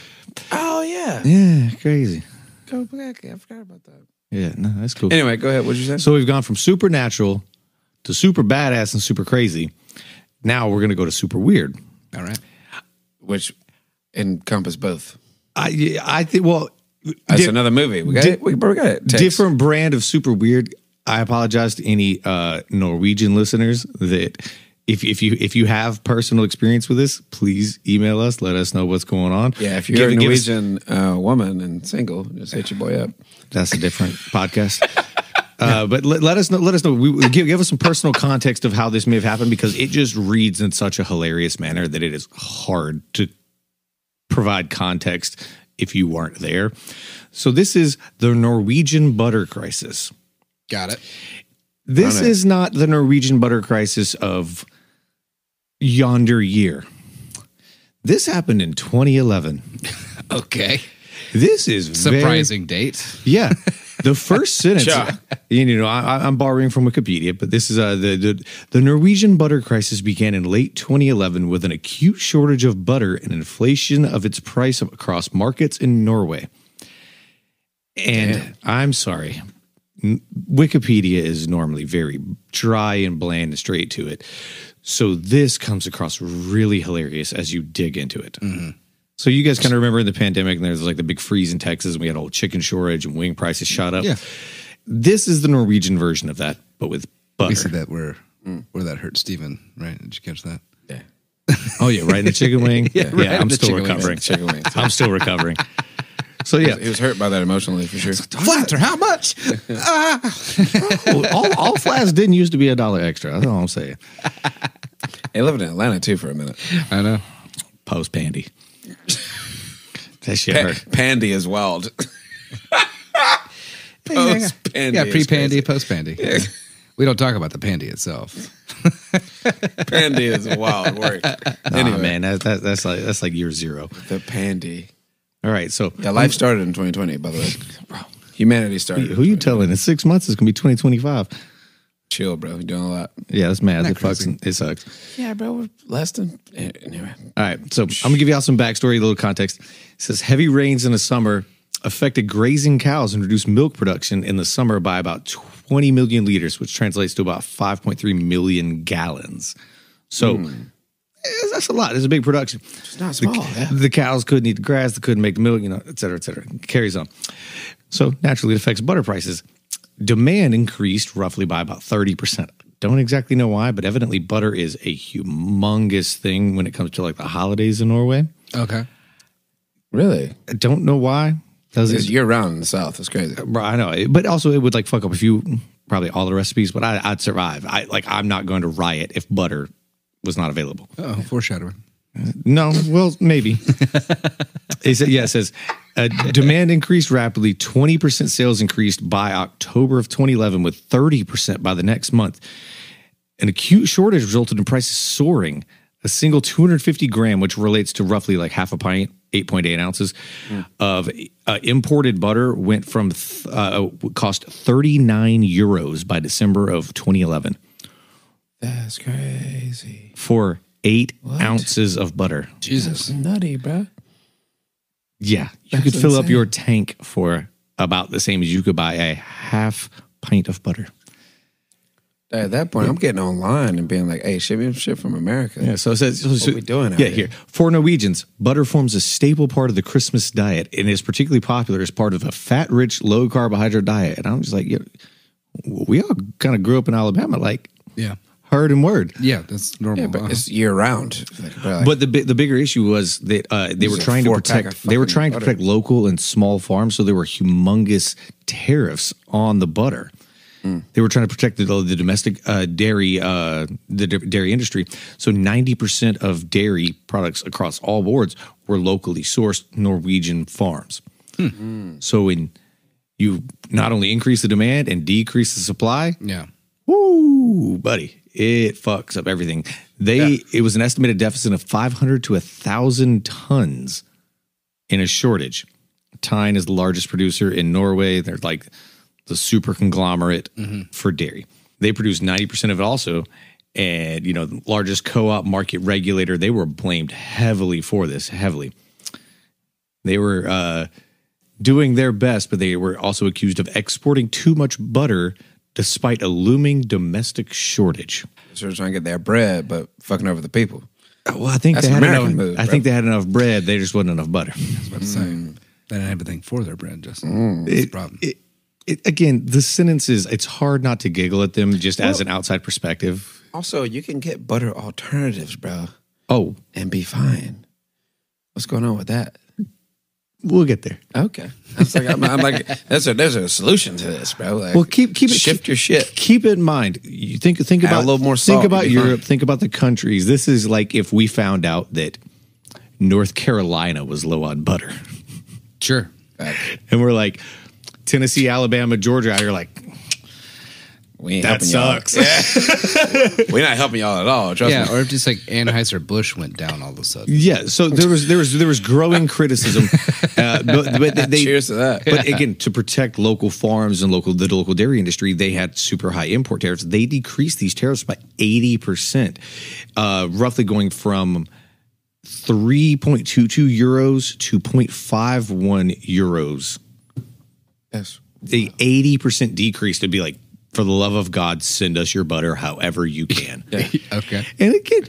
Oh, yeah. Yeah, crazy. Go back. I forgot about that. Yeah, no, that's cool. Anyway, go ahead. What'd you say? So we've gone from supernatural to super badass and super crazy. Now we're going to go to super weird. All right. Which encompass both. I think, well, That's another movie. We got it. We got it. Text. different brand of super weird. I apologize to any Norwegian listeners that if you have personal experience with this, please email us. Let us know what's going on. Yeah, if you're a Norwegian woman and single, just hit your boy up. That's a different podcast. But let us know. Let us know. Give us some personal context of how this may have happened, because it just reads in such a hilarious manner that it is hard to provide context if you weren't there. So this is the Norwegian butter crisis. Got it. This is not the Norwegian butter crisis of yonder year. This happened in 2011. Okay. This is Surprising date. Yeah. The first sentence, Sure. I'm borrowing from Wikipedia, but this is the Norwegian butter crisis began in late 2011 with an acute shortage of butter and inflation of its price across markets in Norway. And I'm sorry, Wikipedia is normally very dry and bland and straight to it. So this comes across really hilarious as you dig into it. Mm-hmm. So you guys kind of remember in the pandemic, and there's like the big freeze in Texas, and we had a whole chicken shortage and wing prices shot up. Yeah. This is the Norwegian version of that, but with butter. We said that where that hurt Steven, right? Did you catch that? Yeah. Oh yeah, right in the chicken wing. Yeah, right in I'm the still chicken wing. recovering. Chicken wings. I'm still recovering. So yeah, He was hurt by that emotionally for sure. Flatter, how much? all flats didn't used to be $1 extra. That's all I'm saying. He lived in Atlanta too for a minute. I know. Post pandy. That shit hurt. Pandy is wild. Post pandy. Yeah, is pre-pandy, crazy. post-pandy. We don't talk about the pandy itself. Pandy is a wild word. Anyway, man, that's like year zero. The pandy. All right, so Yeah, life started in 2020, by the way. Bro, humanity started. who you telling? In 6 months, it's gonna be 2025. Chill, bro. You're doing a lot. Yeah, that's mad. It crazy. fucks. It sucks. Yeah, bro. We're less than. Anyway. All right, so I'm gonna give you all some backstory, a little context. It says heavy rains in the summer affected grazing cows and reduced milk production in the summer by about 20 million liters, which translates to about 5.3 million gallons. So that's a lot. It's a big production. It's not small. The cows couldn't eat the grass, they couldn't make the milk, et cetera, et cetera. It carries on. So naturally, it affects butter prices. Demand increased roughly by about 30%. Don't exactly know why, but evidently butter is a humongous thing when it comes to like the holidays in Norway. Okay. Really? I don't know why. It's year round in the South. It's crazy. I know, but also it would like fuck up a few, probably all the recipes. But I'd survive. I'm not going to riot if butter was not available. Oh, foreshadowing. No, well, maybe. It says demand increased rapidly. 20% sales increased by October of 2011, with 30% by the next month. An acute shortage resulted in prices soaring. A single 250 gram, which relates to roughly like half a pint, 8.8 ounces of imported butter, went from cost 39 euros by December of 2011 That's crazy. for 8 ounces of butter. Jesus. That's nutty, bro. Yeah, you could fill up your tank for about the same as you could buy a half pint of butter. At that point, I'm getting online and being like, "Hey, ship me some shit from America." Yeah, so it says, What we doing out Yeah, here? here. For Norwegians, butter forms a staple part of the Christmas diet and is particularly popular as part of a fat-rich, low-carbohydrate diet. And I'm just like, we all kind of grew up in Alabama. Like, Yeah. Heard and word. Yeah, that's normal. Yeah, but it's year round. But the bigger issue was that they were trying to protect. They were trying to protect local and small farms, so there were humongous tariffs on the butter. They were trying to protect the domestic dairy industry. So 90% of dairy products across all boards were locally sourced Norwegian farms. So when you not only increase the demand and decrease the supply, woo, buddy, it fucks up everything. It was an estimated deficit of 500 to 1,000 tons in a shortage. Tyne is the largest producer in Norway. They're like the super conglomerate for dairy. They produce 90% of it also. And, the largest co-op market regulator, they were blamed heavily for this, They were doing their best, but they were also accused of exporting too much butter despite a looming domestic shortage. So they're trying to get their bread, but fucking over the people. Well, I think That's they had American enough. move, I think they had enough bread. There just wasn't enough butter. I was about to say, they didn't have anything for their bread, Justin. That's the problem. Again, the sentences, it's hard not to giggle at them just as an outside perspective. Also, you can get butter alternatives, bro. Oh. And be fine. What's going on with that? We'll get there. Okay. I'm like, there's a solution to this, bro. Like, Well, keep it. Shift your shit. Keep it in mind. You think about a little more salt, Think about you'll be Europe. fine. Think about the countries. This is like if we found out that North Carolina was low on butter, Sure. and we're like Tennessee, Alabama, Georgia. You're like, We ain't that helping sucks. y'all. We're not helping y'all at all. Trust me. Or if just like Anheuser-Busch went down all of a sudden. Yeah. So there was growing criticism, but they Cheers to that. But again, to protect local farms and the local dairy industry, they had super high import tariffs. They decreased these tariffs by 80%, roughly going from 3.22 euros to 0.51 euros. Yes. The 80% decrease to be like, for the love of God, send us your butter however you can. Okay. And again,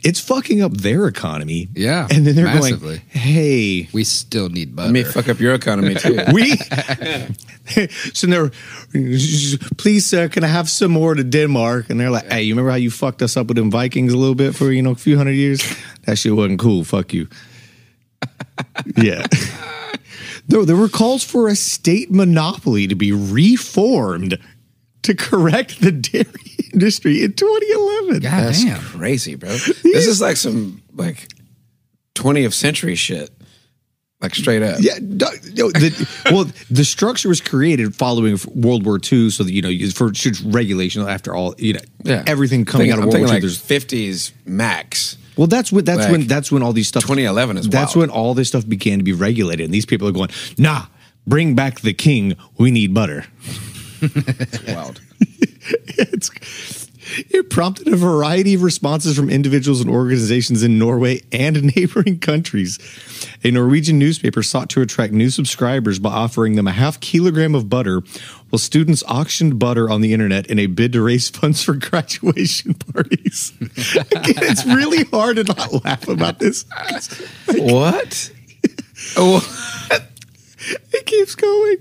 it's fucking up their economy. Yeah, And then they're massively. going, hey, We still need butter. Let me fuck up your economy, too. so they're, please, sir, can I have some more to Denmark? And they're like, hey, you remember how you fucked us up with them Vikings a little bit for, a few hundred years? That shit wasn't cool. Fuck you. Yeah. No, there were calls for a state monopoly to be reformed to correct the dairy industry in 2011. God That's damn. crazy, bro. This is like some 20th century shit. Like straight up. Yeah, the structure was created following World War II, so that for regulation after all, everything coming out of World War II. Like There's 50s max. Well, that's when all these stuff. 2011 is That's wild. when all this stuff began to be regulated, and these people are going, nah, bring back the king. We need butter. It's wild. It prompted a variety of responses from individuals and organizations in Norway and neighboring countries. A Norwegian newspaper sought to attract new subscribers by offering them a half kilogram of butter, while students auctioned butter on the internet in a bid to raise funds for graduation parties. Again, it's really hard to not laugh about this. What? It keeps going.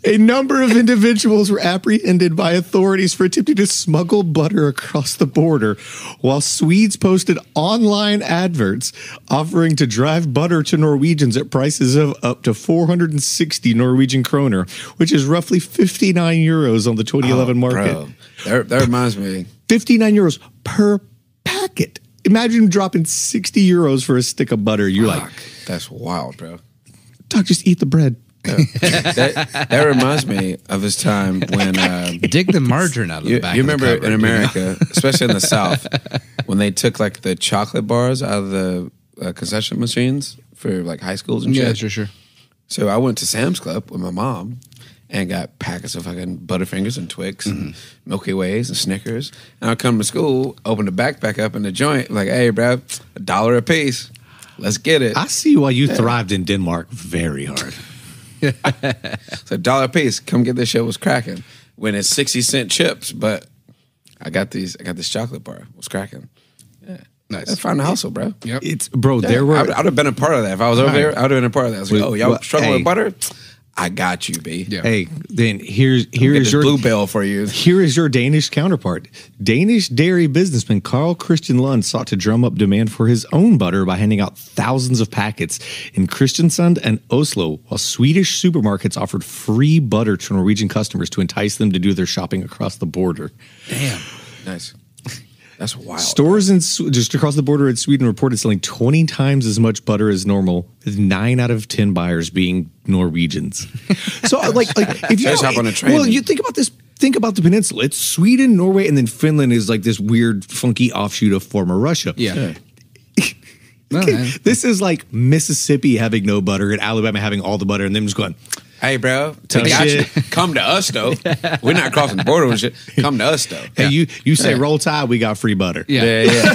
A number of individuals were apprehended by authorities for attempting to smuggle butter across the border, while Swedes posted online adverts offering to drive butter to Norwegians at prices of up to 460 Norwegian kroner, which is roughly 59 euros on the 2011 market. Bro. That reminds me. 59 euros per packet. Imagine dropping 60 euros for a stick of butter. You're like, That's wild, bro. Doc, just eat the bread. That reminds me of this time when Dig the margarine out of the back. you of the remember cupboard, in America, especially in the South, when they took the chocolate bars out of the concession machines for high schools and shit. Yeah, sure. So I went to Sam's Club with my mom and got packets of fucking Butterfingers and Twix and Milky Ways and Snickers. And I come to school, open the backpack up in the joint, like, hey, bro, $1 a piece. Let's get it. I see why you thrived in Denmark very hard. So $1 a piece. Come get this shit. Was cracking. When it's 60-cent chips, but I got this chocolate bar. Was cracking. Yeah, Nice. That's fine hustle, bro. Yep. It's bro. Yeah, there were. I'd have been a part of that if I was over there. I would have been a part of that. I was like, oh, y'all struggling with butter? I got you, B. Yeah. Hey, then here's Get your this blue bell for you. Here is your Danish counterpart. Danish dairy businessman Carl Christian Lund sought to drum up demand for his own butter by handing out thousands of packets in Kristiansand and Oslo, while Swedish supermarkets offered free butter to Norwegian customers to entice them to do their shopping across the border. Damn. Nice. That's wild. Stores just across the border in Sweden reported selling 20 times as much butter as normal, with 9 out of 10 buyers being Norwegians. So, like if you Just hop on a train. well, you think about this. Think about the peninsula. It's Sweden, Norway, and then Finland is like this weird, funky offshoot of former Russia. Yeah. This is like Mississippi having no butter and Alabama having all the butter, and them just going, Hey, bro, Tough we got you. shit. Come to us, though. We're not crossing the border with shit. Come to us, though. "Hey, you say roll tide, we got free butter." Yeah. Yeah.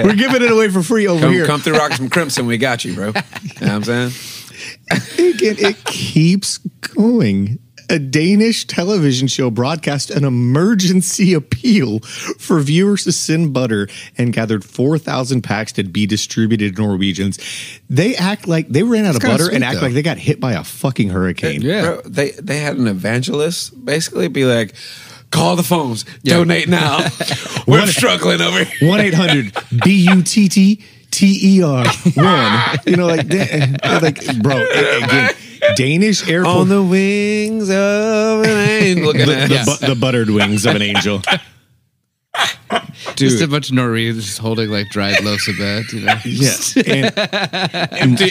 We're giving it away for free over here. Come through Rockets and Crimson. We got you, bro. You know what I'm saying? Again, it keeps going. A Danish television show broadcast an emergency appeal for viewers to send butter and gathered 4,000 packs to be distributed to Norwegians. They act like they ran out of butter and act like they got hit by a fucking hurricane. Yeah. Bro, they had an evangelist basically be like, call the phones. Donate now. We're struggling over here. 1-800-BUTTER1. You know, like bro, again, Danish airport. On the wings of an angel. Looking at us. The buttered wings of an angel. Just a bunch of Norwegians just holding like dried loaves of bread, you know? Yes. And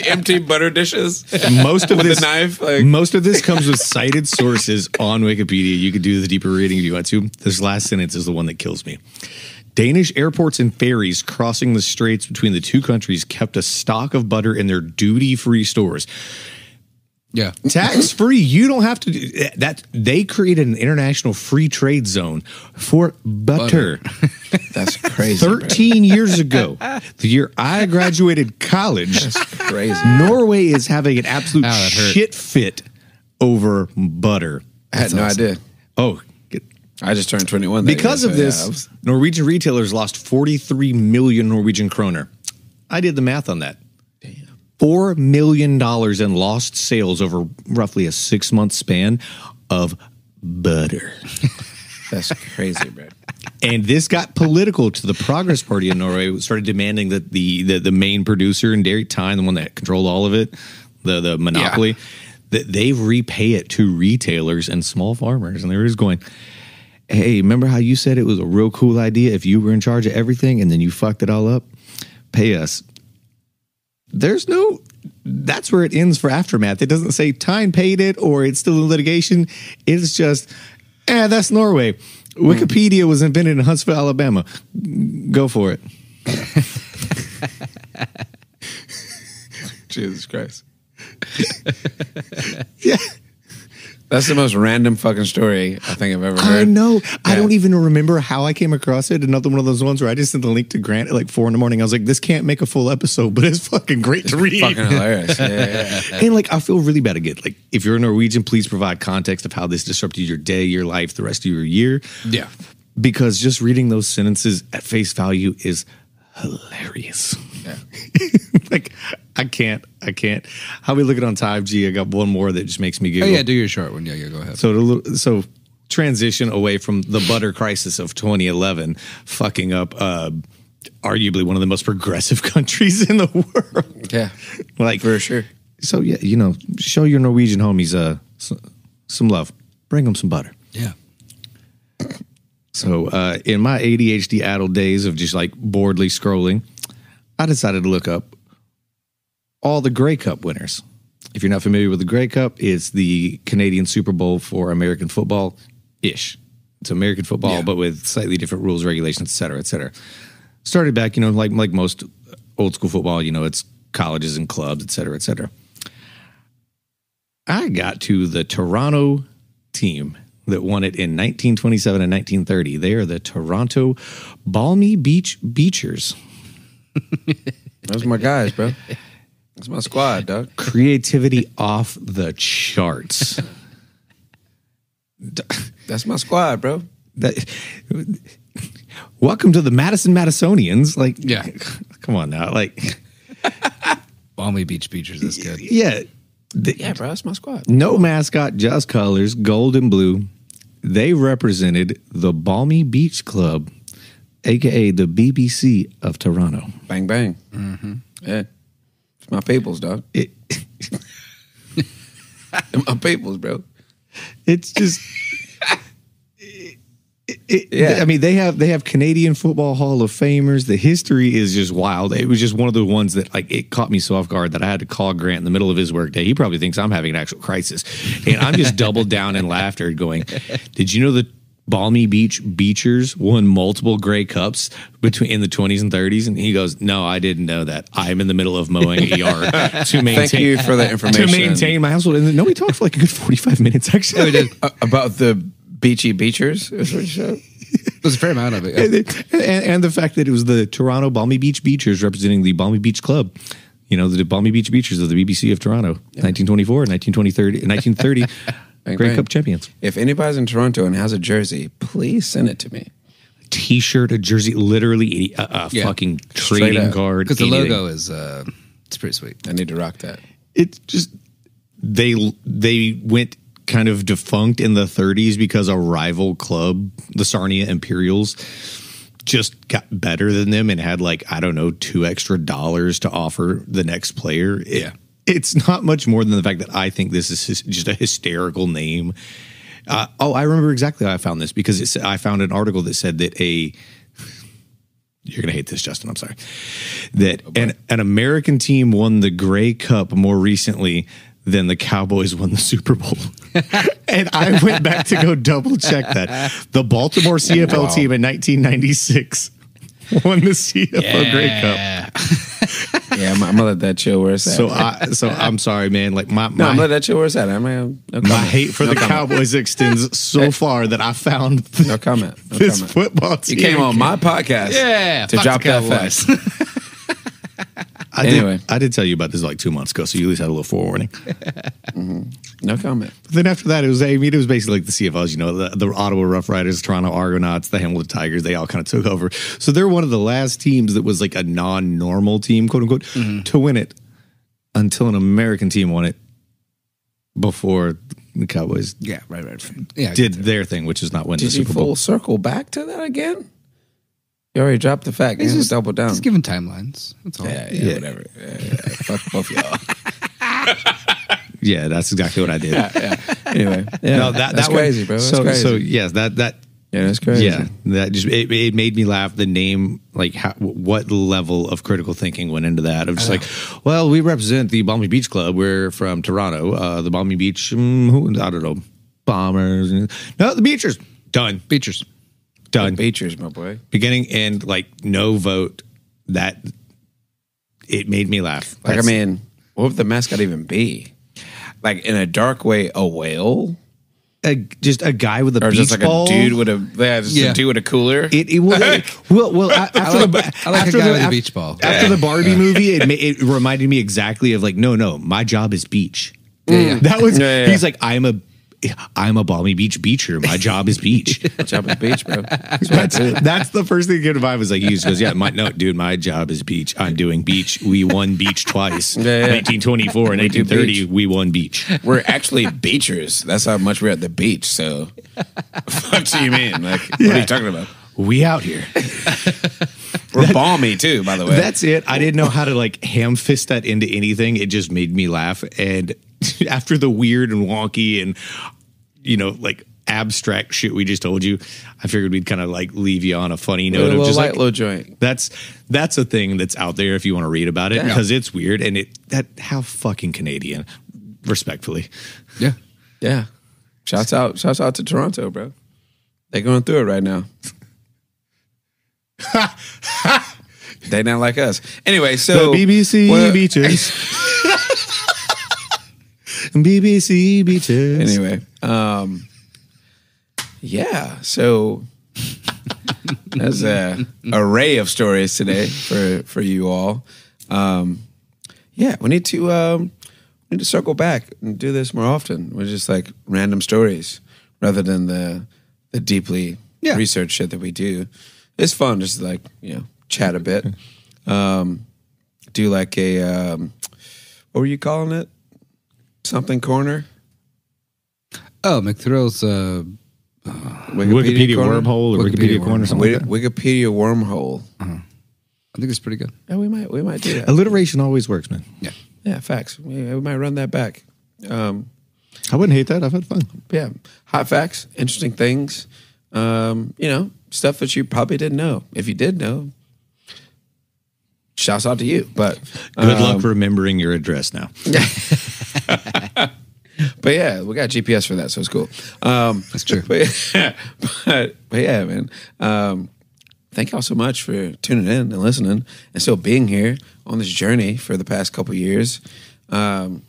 empty butter dishes. most of With this a knife, like- most of this comes with cited sources on Wikipedia. You could do the deeper reading if you want to. This last sentence is the one that kills me. Danish airports and ferries crossing the straits between the two countries kept a stock of butter in their duty-free stores. Yeah. Tax-free, you don't have to do that. They created an international free trade zone for butter. That's crazy. 13 years ago, the year I graduated college, That's crazy. Norway is having an absolute Ow, that hurt. shit fit over butter. I had no idea. Oh, I just turned 21. because of this, Norwegian retailers lost 43 million Norwegian kroner. I did the math on that. $4 million in lost sales over roughly a 6-month span of butter. That's crazy, bro. And this got political to the Progress Party in Norway. Started demanding that the main producer in dairy, Tyne, the one that controlled all of it, the monopoly, that they repay it to retailers and small farmers. And they were just going, hey, remember how you said it was a real cool idea if you were in charge of everything and then you fucked it all up? Pay us. That's where it ends for Aftermath. It doesn't say Tyne paid it or it's still in litigation. It's just, that's Norway. Wikipedia was invented in Huntsville, Alabama. Go for it. Jesus Christ. Yeah. That's the most random fucking story I think I've ever heard. I know. Yeah. I don't even remember how I came across it. Another one of those ones where I just sent the link to Grant at like 4 a.m. I was like, this can't make a full episode, but it's fucking great to read. Fucking hilarious. Yeah. And like, I feel really bad again. Like, if you're a Norwegian, please provide context of how this disrupted your day, your life, the rest of your year. Yeah. Because just reading those sentences at face value is hilarious. Yeah. Like, I can't. How we look it on time, G? I got one more that just makes me giggle. Oh, yeah, do your short one. Yeah, go ahead. So transition away from the butter crisis of 2011, fucking up arguably one of the most progressive countries in the world. Yeah. Like, For sure. So yeah, show your Norwegian homies some love. Bring them some butter. Yeah. So in my ADHD addled days of just like boredly scrolling, I decided to look up all the Grey Cup winners. If you're not familiar with the Grey Cup, it's the Canadian Super Bowl for American football-ish. It's American football, but with slightly different rules, regulations, et cetera, et cetera. Started back, like most old school football, it's colleges and clubs, et cetera, et cetera. I got to the Toronto team that won it in 1927 and 1930. They are the Toronto Balmy Beach Beachers. Those are my guys, bro. That's my squad, dog. Creativity off the charts. That's my squad, bro. Welcome to the Madisonians. Like, Yeah. come on now. Like, Balmy Beach Beachers is good. yeah. Yeah, bro, that's my squad. No mascot, just colors, gold and blue. They represented the Balmy Beach Club, a.k.a. the BBC of Toronto. Bang, bang. Mm-hmm. Yeah. It's my peoples, dog. My peoples, bro. It's just... Yeah. I mean, they have Canadian Football Hall of Famers. The history is just wild. It was just one of the ones that like it caught me so off guard that I had to call Grant in the middle of his workday. He probably thinks I'm having an actual crisis, and I'm just doubled down in laughter, going, "Did you know that Balmy Beach Beachers won multiple Grey Cups in the 20s and 30s?" And he goes, "No, I didn't know that. I'm in the middle of mowing a yard to maintain." Thank you for the information. To maintain my household. And no, we talked for like a good 45 minutes actually. We did. About the Beachy Beachers. Is what you said? There's a fair amount of it. Yeah. And the fact that it was the Toronto Balmy Beach Beachers representing the Balmy Beach Club. You know, the Balmy Beach Beachers of the BBC of Toronto, 1924, 1930 Grey Cup champions. If anybody's in Toronto and has a jersey, please send it to me. T-shirt, a jersey, literally a fucking trading card. Because the logo is, it's pretty sweet. I need to rock that. It's just, they went kind of defunct in the 30s because a rival club, the Sarnia Imperials, just got better than them and had like, I don't know, $2 extra to offer the next player. It's not much more than the fact that I think this is just a hysterical name. I remember exactly how I found this because I found an article that said that you're going to hate this, Justin, I'm sorry, that an American team won the Grey Cup more recently than the Cowboys won the Super Bowl. And I went back to go double check that. The Baltimore CFL team in 1996 won the CFL Grey Cup. Yeah, I'm gonna let that chill where it's at. So I'm sorry, man. Like I'm gonna let that chill where it's at. My hate for the Cowboys extends so far that I found no comment. This football team. You came on my podcast, to drop that fact. I did tell you about this like 2 months ago, so you at least had a little forewarning. No comment. But then after that, it was basically like the CFLs, you know, the Ottawa Rough Riders, Toronto Argonauts, the Hamilton Tigers, they all kind of took over. So they're one of the last teams that was like a non-normal team, quote unquote, to win it until an American team won it before the Cowboys did their thing, which is not win the Super Bowl. Did you full circle back to that again? You already dropped the fact. You just double down. Just giving timelines. That's all. Yeah. Whatever. Fuck both y'all. Yeah, that's exactly what I did. Anyway, no, that's crazy, bro. That's crazy. So yes, that that's crazy. Yeah, that just it made me laugh. The name, like, what level of critical thinking went into that? Of just like, well, we represent the Balmy Beach Club. We're from Toronto. The Balmy Beach, I don't know, Bombers. No, the Beachers. Done. Beachers. Done. Beachers, my boy. Beginning and like no vote. That it made me laugh. Like, I mean, what would the mascot even be? Like, in a dark way, a whale? Just a guy with a or beach just like ball? a dude with a a dude with a cooler. I like a guy with a beach ball. After the Barbie movie, it reminded me exactly of like, no, my job is beach. That was he's like, I'm a Balmy Beach beacher. My job is beach. My job is beach, bro. That's the first thing that came to mind was like, he just goes, my job is beach. I'm doing beach. We won beach twice. 1924 and 1930, we won beach. We're actually beachers. That's how much we're at the beach. So, what do you mean? Like, what are you talking about? We out here. We're balmy too, by the way. That's it. I didn't know how to like ham fist that into anything. It just made me laugh. And after the weird and wonky and, you know, like abstract shit we just told you, I figured we'd kind of like leave you on a funny note of just like, little joint. That's a thing that's out there if you want to read about it because it's weird and how fucking Canadian, respectfully. Yeah. Shouts out to Toronto, bro. They're going through it right now. They not like us. Anyway, so the BBC Beaches. BBC Beaches. Anyway, so there's an array of stories today for you all. We need to circle back and do this more often. We're just like random stories rather than the deeply research shit that we do. It's fun, just like, you know, chat a bit. Do like a what were you calling it? something corner. Oh, McThrill's Wikipedia wormhole or Wikipedia corner, something like that. Wikipedia wormhole. I think it's pretty good. Yeah, we might do that. Alliteration always works, man. Yeah, facts. We might run that back. I wouldn't hate that. I've had fun. Yeah, hot facts, interesting things. Stuff that you probably didn't know. If you did know, shouts out to you. But good luck remembering your address now. But yeah, we got GPS for that, so it's cool. That's true. But yeah, man. Thank y'all so much for tuning in and listening and still being here on this journey for the past couple years. Gonna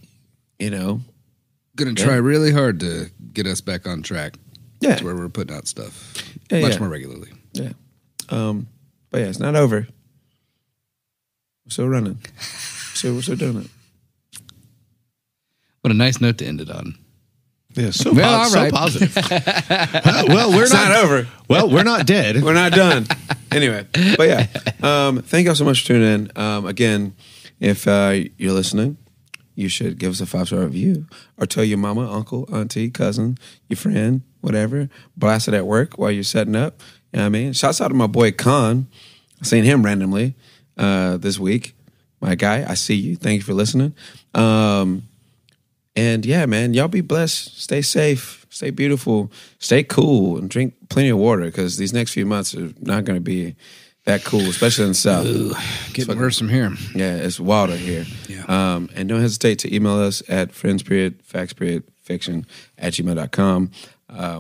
try really hard to get us back on track. Yeah. To where we're putting out stuff Yeah, much yeah. more regularly. Yeah. But yeah, it's not over. We're still running. We're still doing it. What a nice note to end it on. Yeah, so Well, all right. positive. well, we're It's not over. Well, we're not dead. We're not done. Anyway, but yeah, thank y'all so much for tuning in. Again, if you're listening, you should give us a 5-star review or tell your mama, uncle, auntie, cousin, your friend, whatever. Blast it at work while you're setting up. You know what I mean? Shouts out to my boy Khan. I seen him randomly this week. My guy, I see you. Thank you for listening. And yeah, man, y'all be blessed. Stay safe. Stay beautiful. Stay cool and drink plenty of water because these next few months are not going to be that cool, especially in the South. Getting worse from here. Yeah, it's wilder here. Yeah. And don't hesitate to email us at friends.facts.fiction@gmail.com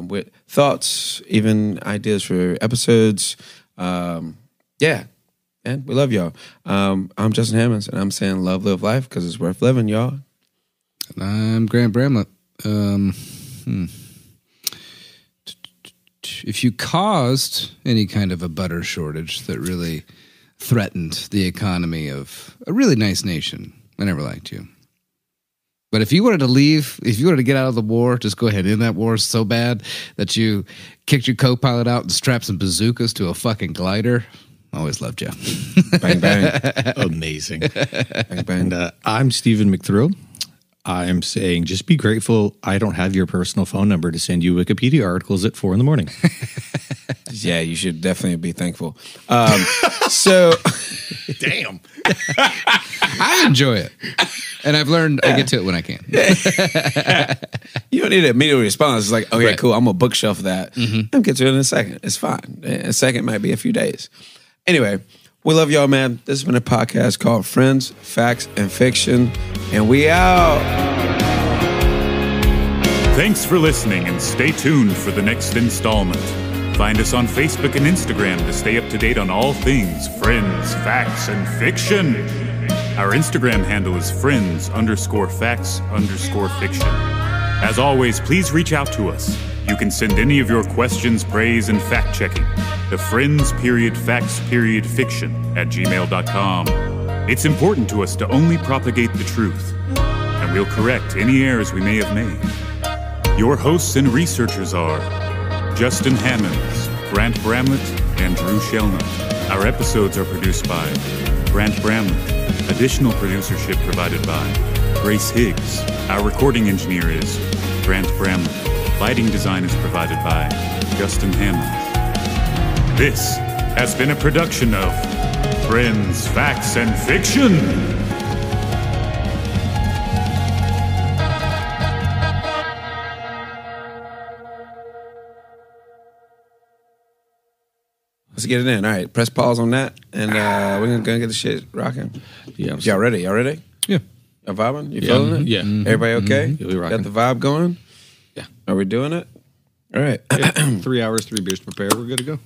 with thoughts, even ideas for episodes. Yeah. And we love y'all. I'm Justin Hammonds, and I'm saying love, live life because it's worth living, y'all. I'm Grant Bramlett. If you caused any kind of a butter shortage that really threatened the economy of a really nice nation, I never liked you. But if you wanted to leave, if you wanted to get out of the war, just go ahead in that war so bad that you kicked your co-pilot out and strapped some bazookas to a fucking glider, I always loved you. Bang, bang. Amazing. Bang, bang. And I'm Stephen McThrill. I'm saying just be grateful I don't have your personal phone number to send you Wikipedia articles at 4 a.m. Yeah, you should definitely be thankful. So, Damn. I enjoy it. And I've learned I get to it when I can. you don't need an immediate response. It's like, okay, Right. cool, I'm going to bookshelf that. I'll get to it in a second. It's fine. A second might be a few days. Anyway, we love y'all, man. This has been a podcast called Friends, Facts, and Fiction. And we out. Thanks for listening and stay tuned for the next installment. Find us on Facebook and Instagram to stay up to date on all things Friends, Facts, and Fiction. Our Instagram handle is friends_facts_fiction. As always, please reach out to us. You can send any of your questions, praise, and fact-checking to friends.facts.fiction@gmail.com. It's important to us to only propagate the truth, and we'll correct any errors we may have made. Your hosts and researchers are Justin Hammonds, Grant Bramlett, and Drew Shellnut. Our episodes are produced by Grant Bramlett. Additional producership provided by Grace Higgs. Our recording engineer is Grant Bramlett. Lighting design is provided by Justin Hammonds. This has been a production of Friends, Facts, and Fiction. Let's get it in. All right, press pause on that, and we're going to get the shit rocking. Yeah. Y'all ready? Y'all ready? Yeah. Y'all vibing? You feeling it? Yeah. Everybody okay? Yeah, we rocking. Got the vibe going? Yeah. Are we doing it? All right. 3 hours, 3 beers to prepare. We're good to go.